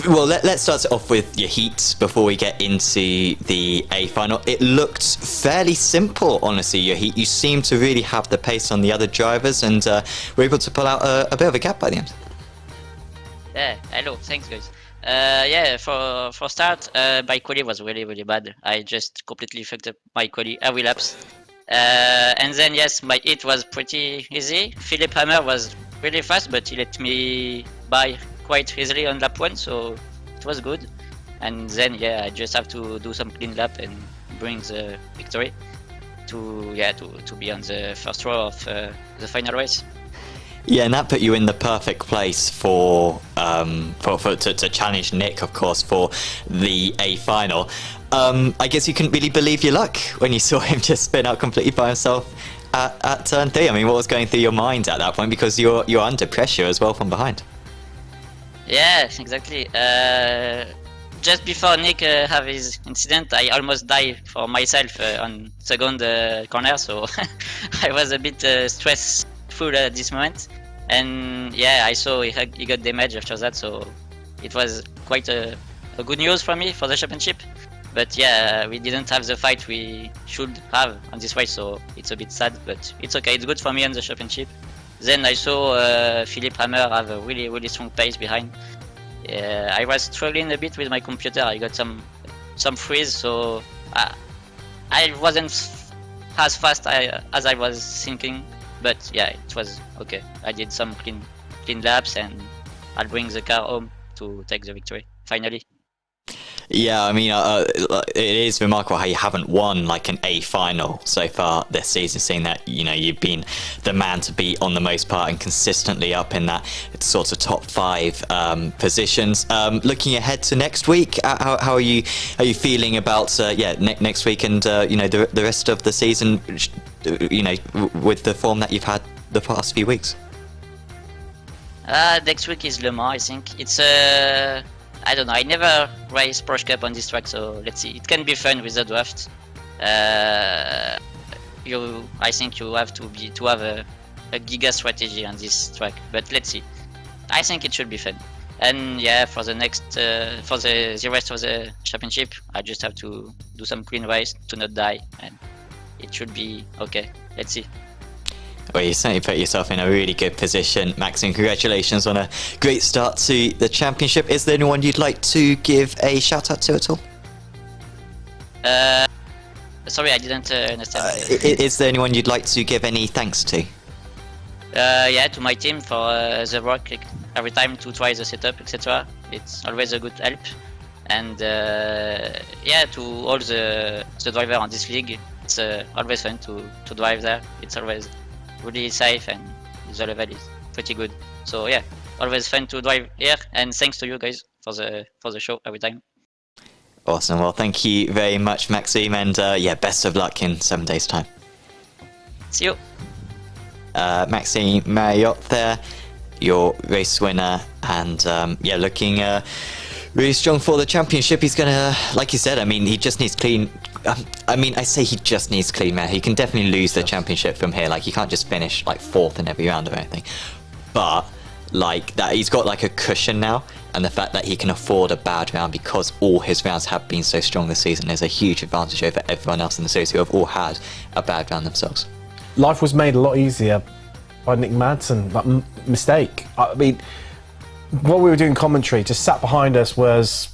Well, let's start it off with your heats before we get into the A final. It looked fairly simple, honestly, your heat. You seem to really have the pace on the other drivers, and were able to pull out a bit of a gap by the end. Yeah, hello, thanks guys. Yeah, for start, my quali was really bad. I just completely fucked up my quali every laps. And then yes, my hit was pretty easy. Philip Hammer was really fast, but he let me by quite easily on lap 1, so it was good. And then yeah, I just have to do some clean lap and bring the victory to be on the first row of the final race. Yeah, and that put you in the perfect place to challenge Nick, of course, for the A final. I guess you couldn't really believe your luck when you saw him just spin out completely by himself at turn 3. I mean, what was going through your mind at that point? Because you're under pressure as well from behind. Yeah, exactly. Just before Nick have his incident, I almost died for myself on second corner, so I was a bit stressful at this moment. And yeah, I saw he got damaged after that, so it was quite a good news for me for the championship. But yeah, we didn't have the fight we should have on this race, so it's a bit sad, but it's okay. It's good for me on the championship. Then I saw Philippe Hammer have a really strong pace behind. I was struggling a bit with my computer. I got some freeze, so I wasn't as fast as I was thinking. But yeah, it was okay. I did some clean laps, and I'll bring the car home to take the victory finally. Yeah, I mean, it is remarkable how you haven't won like an A final so far this season, seeing that, you know, you've been the man to beat on the most part and consistently up in that sort of top 5 positions. Looking ahead to next week, how are you feeling about next week and you know, the rest of the season, you know, with the form that you've had the past few weeks? Next week is Le Mans, I think. It's I don't know, I never raced Porsche Cup on this track, so let's see. It can be fun with the draft. I think you have to have a giga strategy on this track, but let's see. I think it should be fun. And yeah, for the next, for the rest of the championship, I just have to do some clean race to not die, and it should be okay. Let's see. Well, you certainly put yourself in a really good position, Max, and congratulations on a great start to the championship. Is there anyone you'd like to give a shout out to at all? Sorry, I didn't understand. Is there anyone you'd like to give any thanks to? Yeah, to my team for the work every time to try the setup, etc. It's always a good help. And yeah, to all the drivers on this league, it's always fun to drive there. It's always really safe and the level is pretty good. So yeah, always fun to drive here, and thanks to you guys for the show every time. Awesome. Well, thank you very much, Maxime, and yeah, best of luck in 7 days' time. See you. Maxime Marriott there, your race winner, and yeah, looking really strong for the championship. He's gonna, like you said, I mean, he just needs clean. I mean, I say he just needs clean air. He can definitely lose the championship from here. Like, he can't just finish like 4th in every round or anything. But like that, he's got like a cushion now, and the fact that he can afford a bad round because all his rounds have been so strong this season is a huge advantage over everyone else in the series who have all had a bad round themselves. Life was made a lot easier by Nick Madsen. That mistake. I mean, what we were doing commentary, just sat behind us was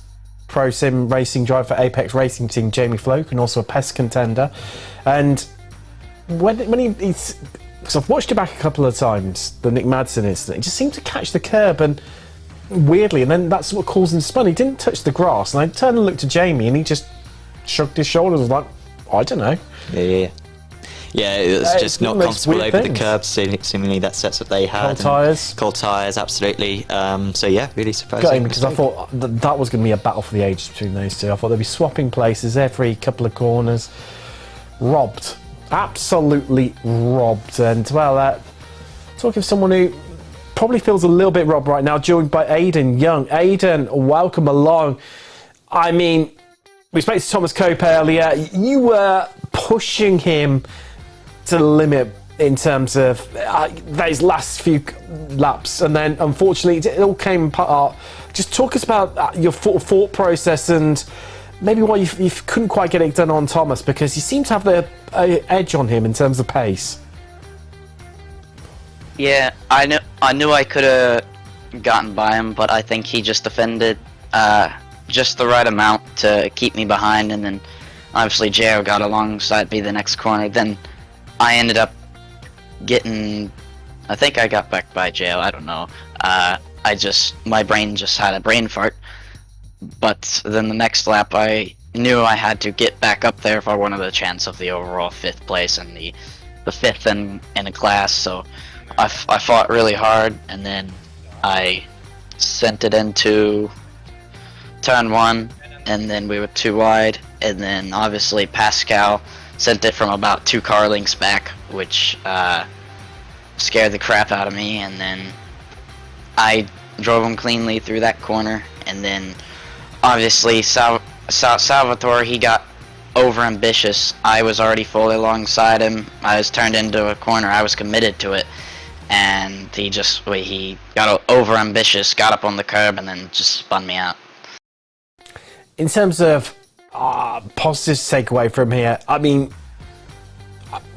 Pro Sim racing driver for Apex Racing Team, Jamie Floke, and also a PES contender. And when he's, because I've watched it back a couple of times, the Nick Madsen incident, he just seemed to catch the curb and weirdly, and then that's what caused him to spun. He didn't touch the grass, and I turned and looked at Jamie, and he just shrugged his shoulders, like, I don't know. Yeah, it was just not comfortable over the curbs. Seemingly that setup they had. Cold tyres, absolutely. So yeah, really surprising. Got him because I thought that was going to be a battle for the ages between those two. I thought they'd be swapping places every couple of corners. Robbed. Absolutely robbed. And well, talking of someone who probably feels a little bit robbed right now, joined by Aidan Young. Aidan, welcome along. I mean, we spoke to Thomas Cope earlier. You were pushing him to the limit in terms of those last few laps, and then unfortunately it all came apart. Just talk us about your thought process and maybe why you couldn't quite get it done on Thomas, because you seem to have the edge on him in terms of pace. Yeah, I knew I could have gotten by him, but I think he just defended just the right amount to keep me behind, and then obviously JR got alongside me the next corner. Then I ended up getting, I think I got back by JR, I don't know. My brain just had a brain fart. But then the next lap I knew I had to get back up there if I wanted a chance of the overall 5th place and the the 5th in a class, so I fought really hard, and then I sent it into turn 1, and then we were too wide, and then obviously Pascal sent it from about 2 car lengths back, which scared the crap out of me, and then I drove him cleanly through that corner, and then obviously Salvatore, he got over ambitious. I was already fully alongside him. I was turned into a corner. I was committed to it, and he got over ambitious, got up on the curb, and then just spun me out. In terms of positives to take away from here, I mean,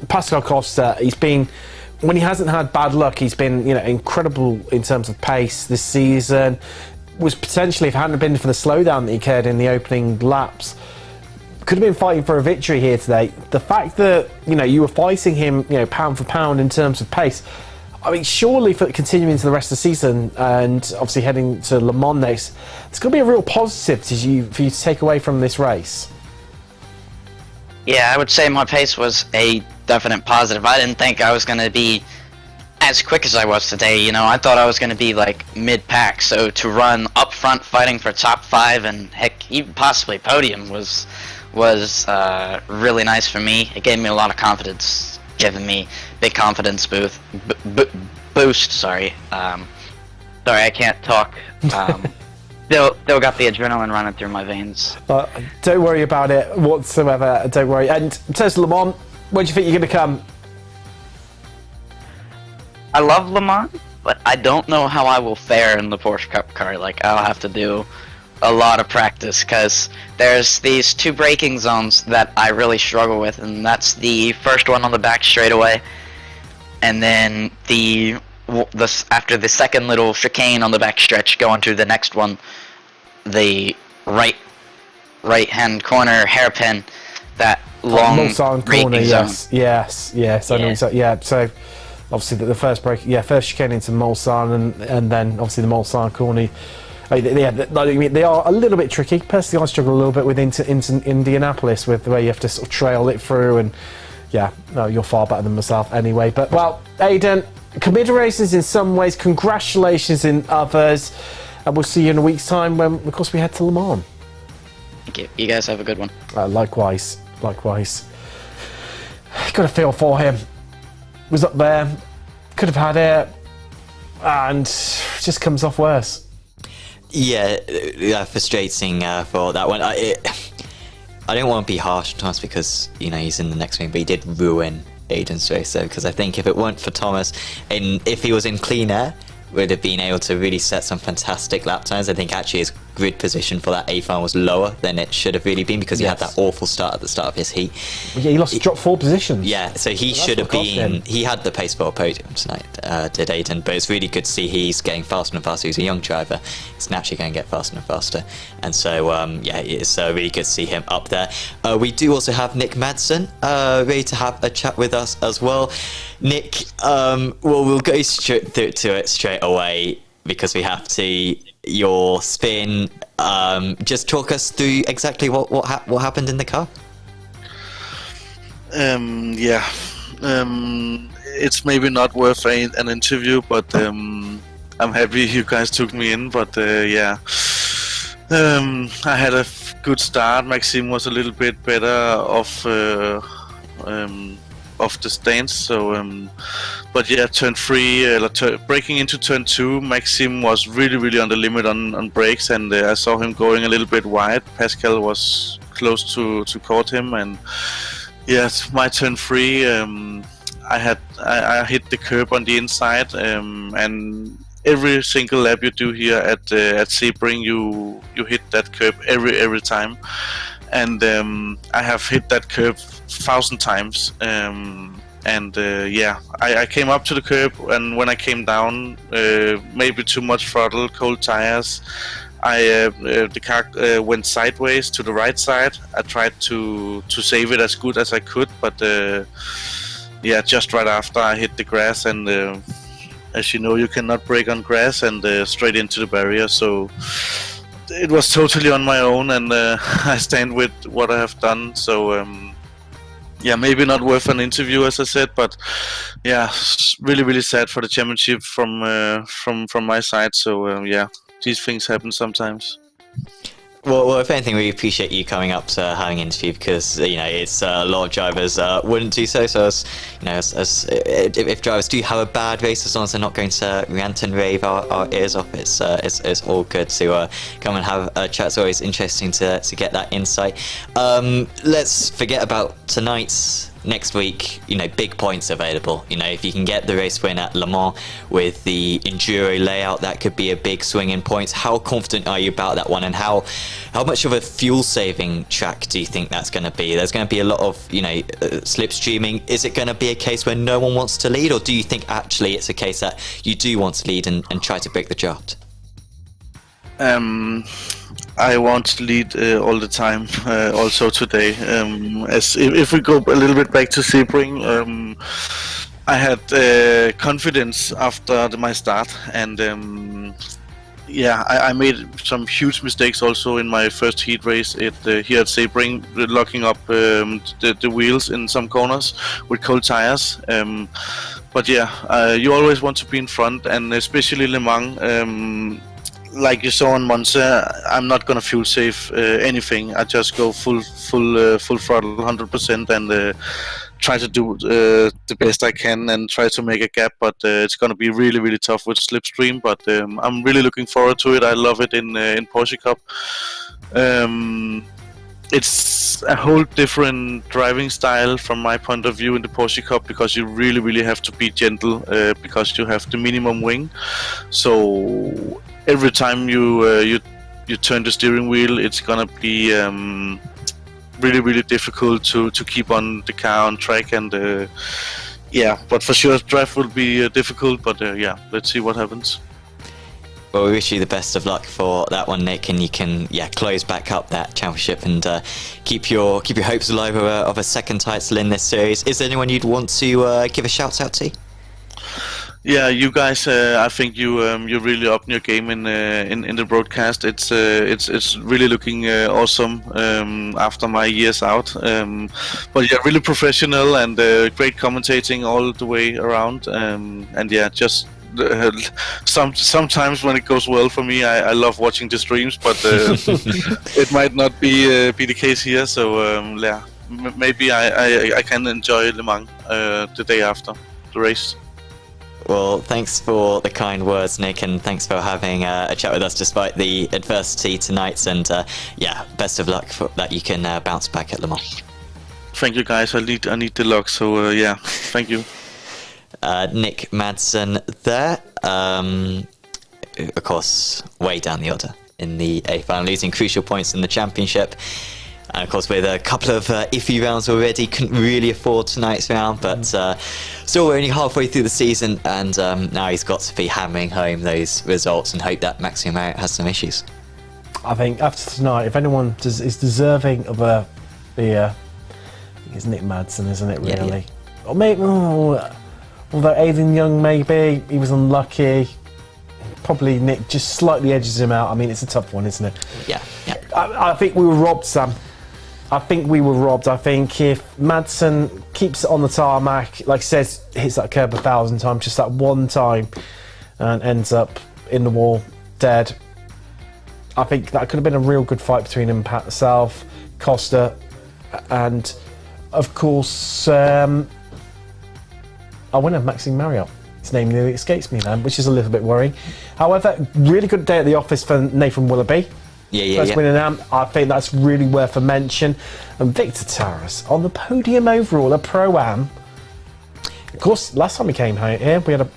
Pascal Costa, he's been, when he hasn't had bad luck, he's been, you know, incredible in terms of pace this season. Was potentially, if it hadn't been for the slowdown that he occurred in the opening laps, could have been fighting for a victory here today. The fact that, you know, you were fighting him, you know, pound for pound in terms of pace, I mean, surely for continuing into the rest of the season and obviously heading to Le Mans next, it's going to be a real positive for you to take away from this race. Yeah, I would say my pace was a definite positive. I didn't think I was going to be as quick as I was today. You know, I thought I was going to be like mid-pack, so to run up front fighting for top 5 and heck, even possibly podium was really nice for me. It gave me a lot of confidence, giving me big confidence boost. Sorry, I can't talk. Still got the adrenaline running through my veins. Don't worry about it whatsoever. Don't worry. And says Le Mans, where do you think you're going to come? I love Le Mans, but I don't know how I will fare in the Porsche Cup car. Like, I'll have to do a lot of practice, because there's these 2 braking zones that I really struggle with, and that's the first one on the back straightaway, and then after the second little chicane on the back stretch going to the next one, the right hand corner hairpin, that long Mulsanne corner, zone. yes. I know exactly. Yeah, so obviously the first first chicane into Mulsanne, and then obviously the Mulsanne corner. They are a little bit tricky. Personally, I struggle a little bit with into Indianapolis with the way you have to sort of trail it through, and yeah, no, you're far better than myself anyway. But well, Aidan, commiserations in some ways, congratulations in others, and we'll see you in a week's time when, of course, we head to Le Mans. Thank you. You guys have a good one. Likewise. Got a feel for him. Was up there, could have had it, and just comes off worse. Yeah, frustrating for that one. I don't want to be harsh on Thomas because, you know, he's in the next ring, but he did ruin Aidan's race though, because I think if it weren't for Thomas, and if he was in clean air, would have been able to really set some fantastic lap times. I think actually his grid position for that A-final was lower than it should have really been, because he had that awful start at the start of his heat. Yeah, he dropped 4 positions. Yeah, so he should have been. He had the pace for a podium tonight, did Aidan, but it's really good to see he's getting faster and faster. He's a young driver. He's naturally going to get faster and faster. And so, yeah, it's really good to see him up there. We do also have Nick Madsen ready to have a chat with us as well. Nick, well, we'll go straight to it straight away because we have to. Your spin. Just talk us through exactly what happened in the car. It's maybe not worth an interview, but I'm happy you guys took me in. But I had a good start. Maxime was a little bit better off the stance. So, but yeah, turn 3, breaking into turn 2, Maxime was really on the limit on brakes, and I saw him going a little bit wide. Pascal was close to caught him, and yes, my turn 3, I hit the curb on the inside, and every single lap you do here at Sebring, you hit that curb every time. And I have hit that curb 1,000 times. I came up to the curb, and when I came down, maybe too much throttle, cold tires, the car went sideways to the right side. I tried to save it as good as I could, but just right after I hit the grass, and as you know, you cannot brake on grass, and straight into the barrier. So it was totally on my own, and I stand with what I have done. So yeah, maybe not worth an interview, as I said, but yeah, really sad for the championship from my side. So yeah, these things happen sometimes. Well, if anything, we appreciate you coming up to having an interview because it's a lot of drivers wouldn't do so. So if drivers do have a bad race, as long as they're not going to rant and rave our ears off, it's all good to come and have a chat. It's always interesting to get that insight. Let's forget about tonight's. Next week, big points available. If you can get the race win at Le Mans with the enduro layout, that could be a big swing in points. How confident are you about that one, and how much of a fuel saving track do you think that's going to be? There's going to be a lot of slipstreaming. Is it going to be a case where no one wants to lead, or do you think actually it's a case that you do want to lead and try to break the draft? I want to lead all the time, also today. As if we go a little bit back to Sebring, I had confidence after my start, and yeah, I made some huge mistakes also in my first heat race here at Sebring, locking up the wheels in some corners with cold tires. But yeah, you always want to be in front, and especially Le Mans. Like you saw on Monza, I'm not gonna fuel save anything. I just go full throttle, 100%, and try to do the best I can and try to make a gap. But it's gonna be really tough with slipstream. But I'm really looking forward to it. I love it in Porsche Cup. It's a whole different driving style from my point of view in the Porsche Cup, because you really have to be gentle because you have the minimum wing. So every time you turn the steering wheel, it's gonna be really difficult to keep on the car on track, and yeah, but for sure drive will be difficult, but yeah, let's see what happens. Well, we wish you the best of luck for that one, Nick, and you can close back up that championship and keep your hopes alive of a second title in this series. Is there anyone you'd want to give a shout out to? Yeah, you guys. I think you're really up in your game in the broadcast. It's really looking awesome after my years out. But yeah, really professional and great commentating all the way around. And yeah, just sometimes when it goes well for me, I love watching the streams. But it might not be the case here. So yeah, maybe I can enjoy Le Mans the day after the race. Well, thanks for the kind words, Nick, and thanks for having a chat with us despite the adversity tonight. And yeah, best of luck for that you can bounce back at Le Mans. Thank you, guys. I need the luck. So yeah, thank you. Nick Madsen there, of course, way down the order in the A final, losing crucial points in the championship. And of course, with a couple of iffy rounds already, couldn't really afford tonight's round, but still we're only halfway through the season, and now he's got to be hammering home those results and hope that Maxime Marriott has some issues. I think after tonight, if anyone is deserving of a beer, it's Nick Madsen, isn't it, really? Yeah. Or maybe, although Aiden Young, maybe, he was unlucky. Probably Nick just slightly edges him out. I mean, it's a tough one, isn't it? Yeah. I think we were robbed, Sam. I think we were robbed. I think if Madsen keeps it on the tarmac, like I said, hits that curb 1,000 times, just that one time, and ends up in the wall, dead, I think that could have been a real good fight between him, Pat South, Costa, and of course, our winner, Maxime Marriott. His name nearly escapes me then, which is a little bit worrying. However, really good day at the office for Nathan Willoughby. First winning AM, I think that's really worth a mention. And Victor Taras on the podium overall, a Pro-Am. Of course, last time we came here, we had a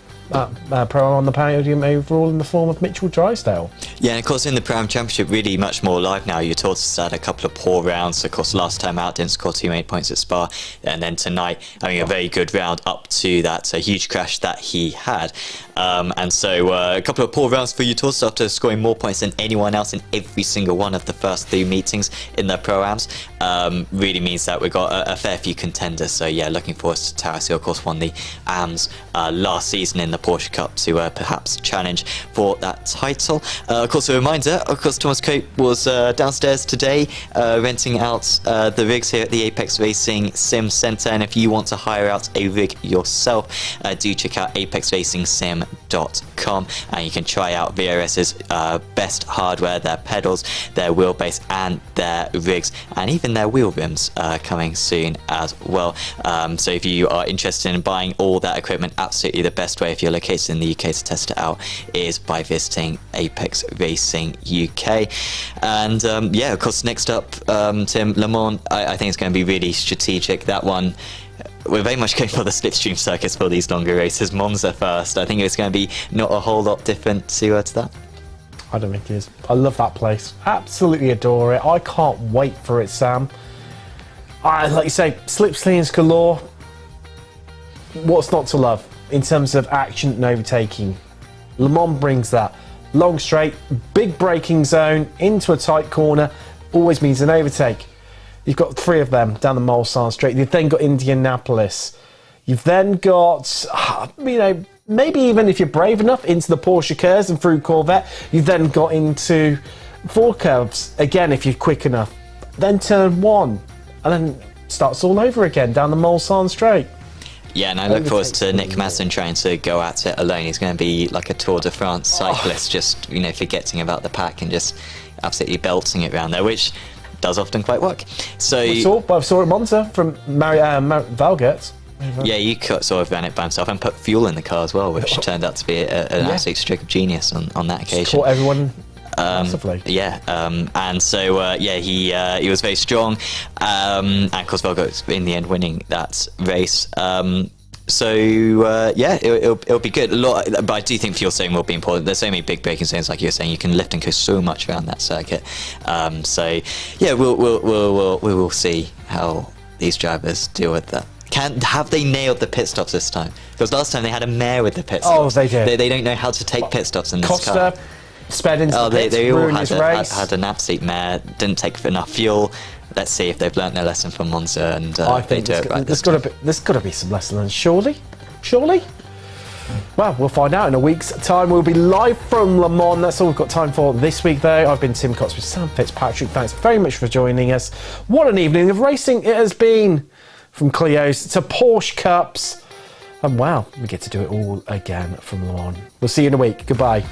Pro-Am on the podium overall in the form of Mitchell Drysdale. Yeah, and of course in the Pro-Am Championship, really much more live now. You're told to had a couple of poor rounds. Of course, last time out, didn't score 2 points at Spa. And then tonight, having a very good round up to that huge crash that he had. And so a couple of poor rounds for Utos after scoring more points than anyone else in every single one of the first 3 meetings in the Pro-Ams. Really means that we've got a fair few contenders. So yeah, looking forward to Taras, who of course won the AMS last season in the Porsche Cup, to perhaps challenge for that title. of course, a reminder, of course, Thomas Cope was downstairs today renting out the rigs here at the Apex Racing Sim Centre, and if you want to hire out a rig yourself, do check out apexracingsim.com, and you can try out VRS's best hardware, their pedals, their wheelbase, and their rigs, and even their wheel rims coming soon as well. So if you are interested in buying all that equipment, absolutely the best way if you're located in the UK to test it out is by visiting Apex Racing UK. And yeah, of course, next up, Tim, Le Mans, I think it's going to be really strategic. That one, we're very much going for the slipstream circuits for these longer races. Monza first. I think it's going to be not a whole lot different to that. I don't think it is. I love that place. Absolutely adore it. I can't wait for it, Sam. Like you say, slipstreams galore. What's not to love in terms of action and overtaking? Le Mans brings that. Long straight, big braking zone, into a tight corner, always means an overtake. You've got 3 of them down the Mulsanne Straight. You've then got Indianapolis. You've then got, you know, maybe even if you're brave enough, into the Porsche curves and through Corvette. You've then got into 4 curves, again, if you're quick enough. Then turn 1, and then starts all over again down the Mulsanne Straight. Yeah, and I look forward to Nick Masson trying to go at it alone. He's going to be like a Tour de France cyclist, just, you know, forgetting about the pack and just absolutely belting it around there, which does often quite work. So I saw at Monza from Valgert. Yeah, you sort of ran it by himself and put fuel in the car as well, which turned out to be an absolute stroke of genius on that occasion. Caught everyone massively. Yeah, and so yeah, he was very strong, and of course Valgert in the end winning that race. So yeah, it'll be good. But I do think fuel saving will be important. There's so many big braking zones, like you were saying. You can lift and coast so much around that circuit. So yeah, we will see how these drivers deal with that. Have they nailed the pit stops this time? Because last time they had a mare with the pit stops. Oh, they did. They don't know how to take pit stops in this Costa car. sped into the pits, they all ruined his race. had an absolute mare. Didn't take enough fuel. Let's see if they've learnt their lesson from Monza and I think they do it right this there's time. got to be some lessons, surely. Well, we'll find out in a week's time. We'll be live from Le Mans. That's all we've got time for this week, though. I've been Tim Cox with Sam Fitzpatrick. Thanks very much for joining us. What an evening of racing it has been. From Clios to Porsche Cups. And wow, we get to do it all again from Le Mans. We'll see you in a week. Goodbye.